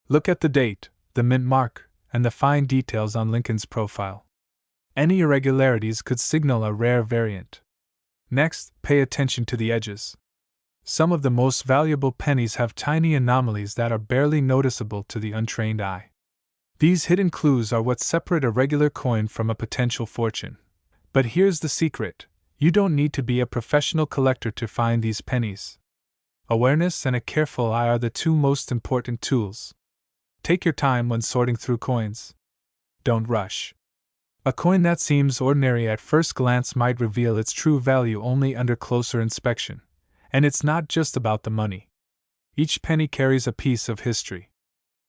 [SPEAKER 1] Look at the date, the mint mark, and the fine details on Lincoln's profile. Any irregularities could signal a rare variant. Next, pay attention to the edges. Some of the most valuable pennies have tiny anomalies that are barely noticeable to the untrained eye. These hidden clues are what separate a regular coin from a potential fortune. But here's the secret: you don't need to be a professional collector to find these pennies. Awareness and a careful eye are the two most important tools. Take your time when sorting through coins. Don't rush. A coin that seems ordinary at first glance might reveal its true value only under closer inspection. And it's not just about the money. Each penny carries a piece of history.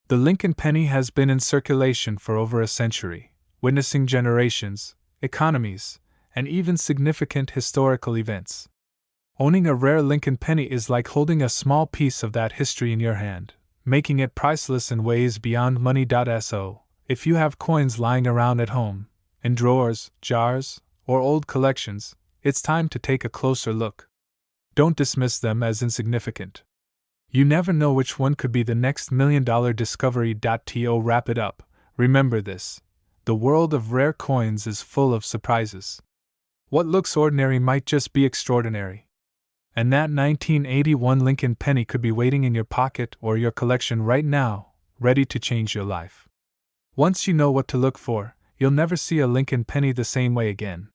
[SPEAKER 1] The Lincoln penny has been in circulation for over a century, witnessing generations, economies, and even significant historical events. Owning a rare Lincoln penny is like holding a small piece of that history in your hand, making it priceless in ways beyond money. So, if you have coins lying around at home, in drawers, jars, or old collections, it's time to take a closer look. Don't dismiss them as insignificant. You never know which one could be the next million-dollar discovery. To wrap it up, remember this: the world of rare coins is full of surprises. What looks ordinary might just be extraordinary. And that 1981 Lincoln penny could be waiting in your pocket or your collection right now, ready to change your life. Once you know what to look for, you'll never see a Lincoln penny the same way again.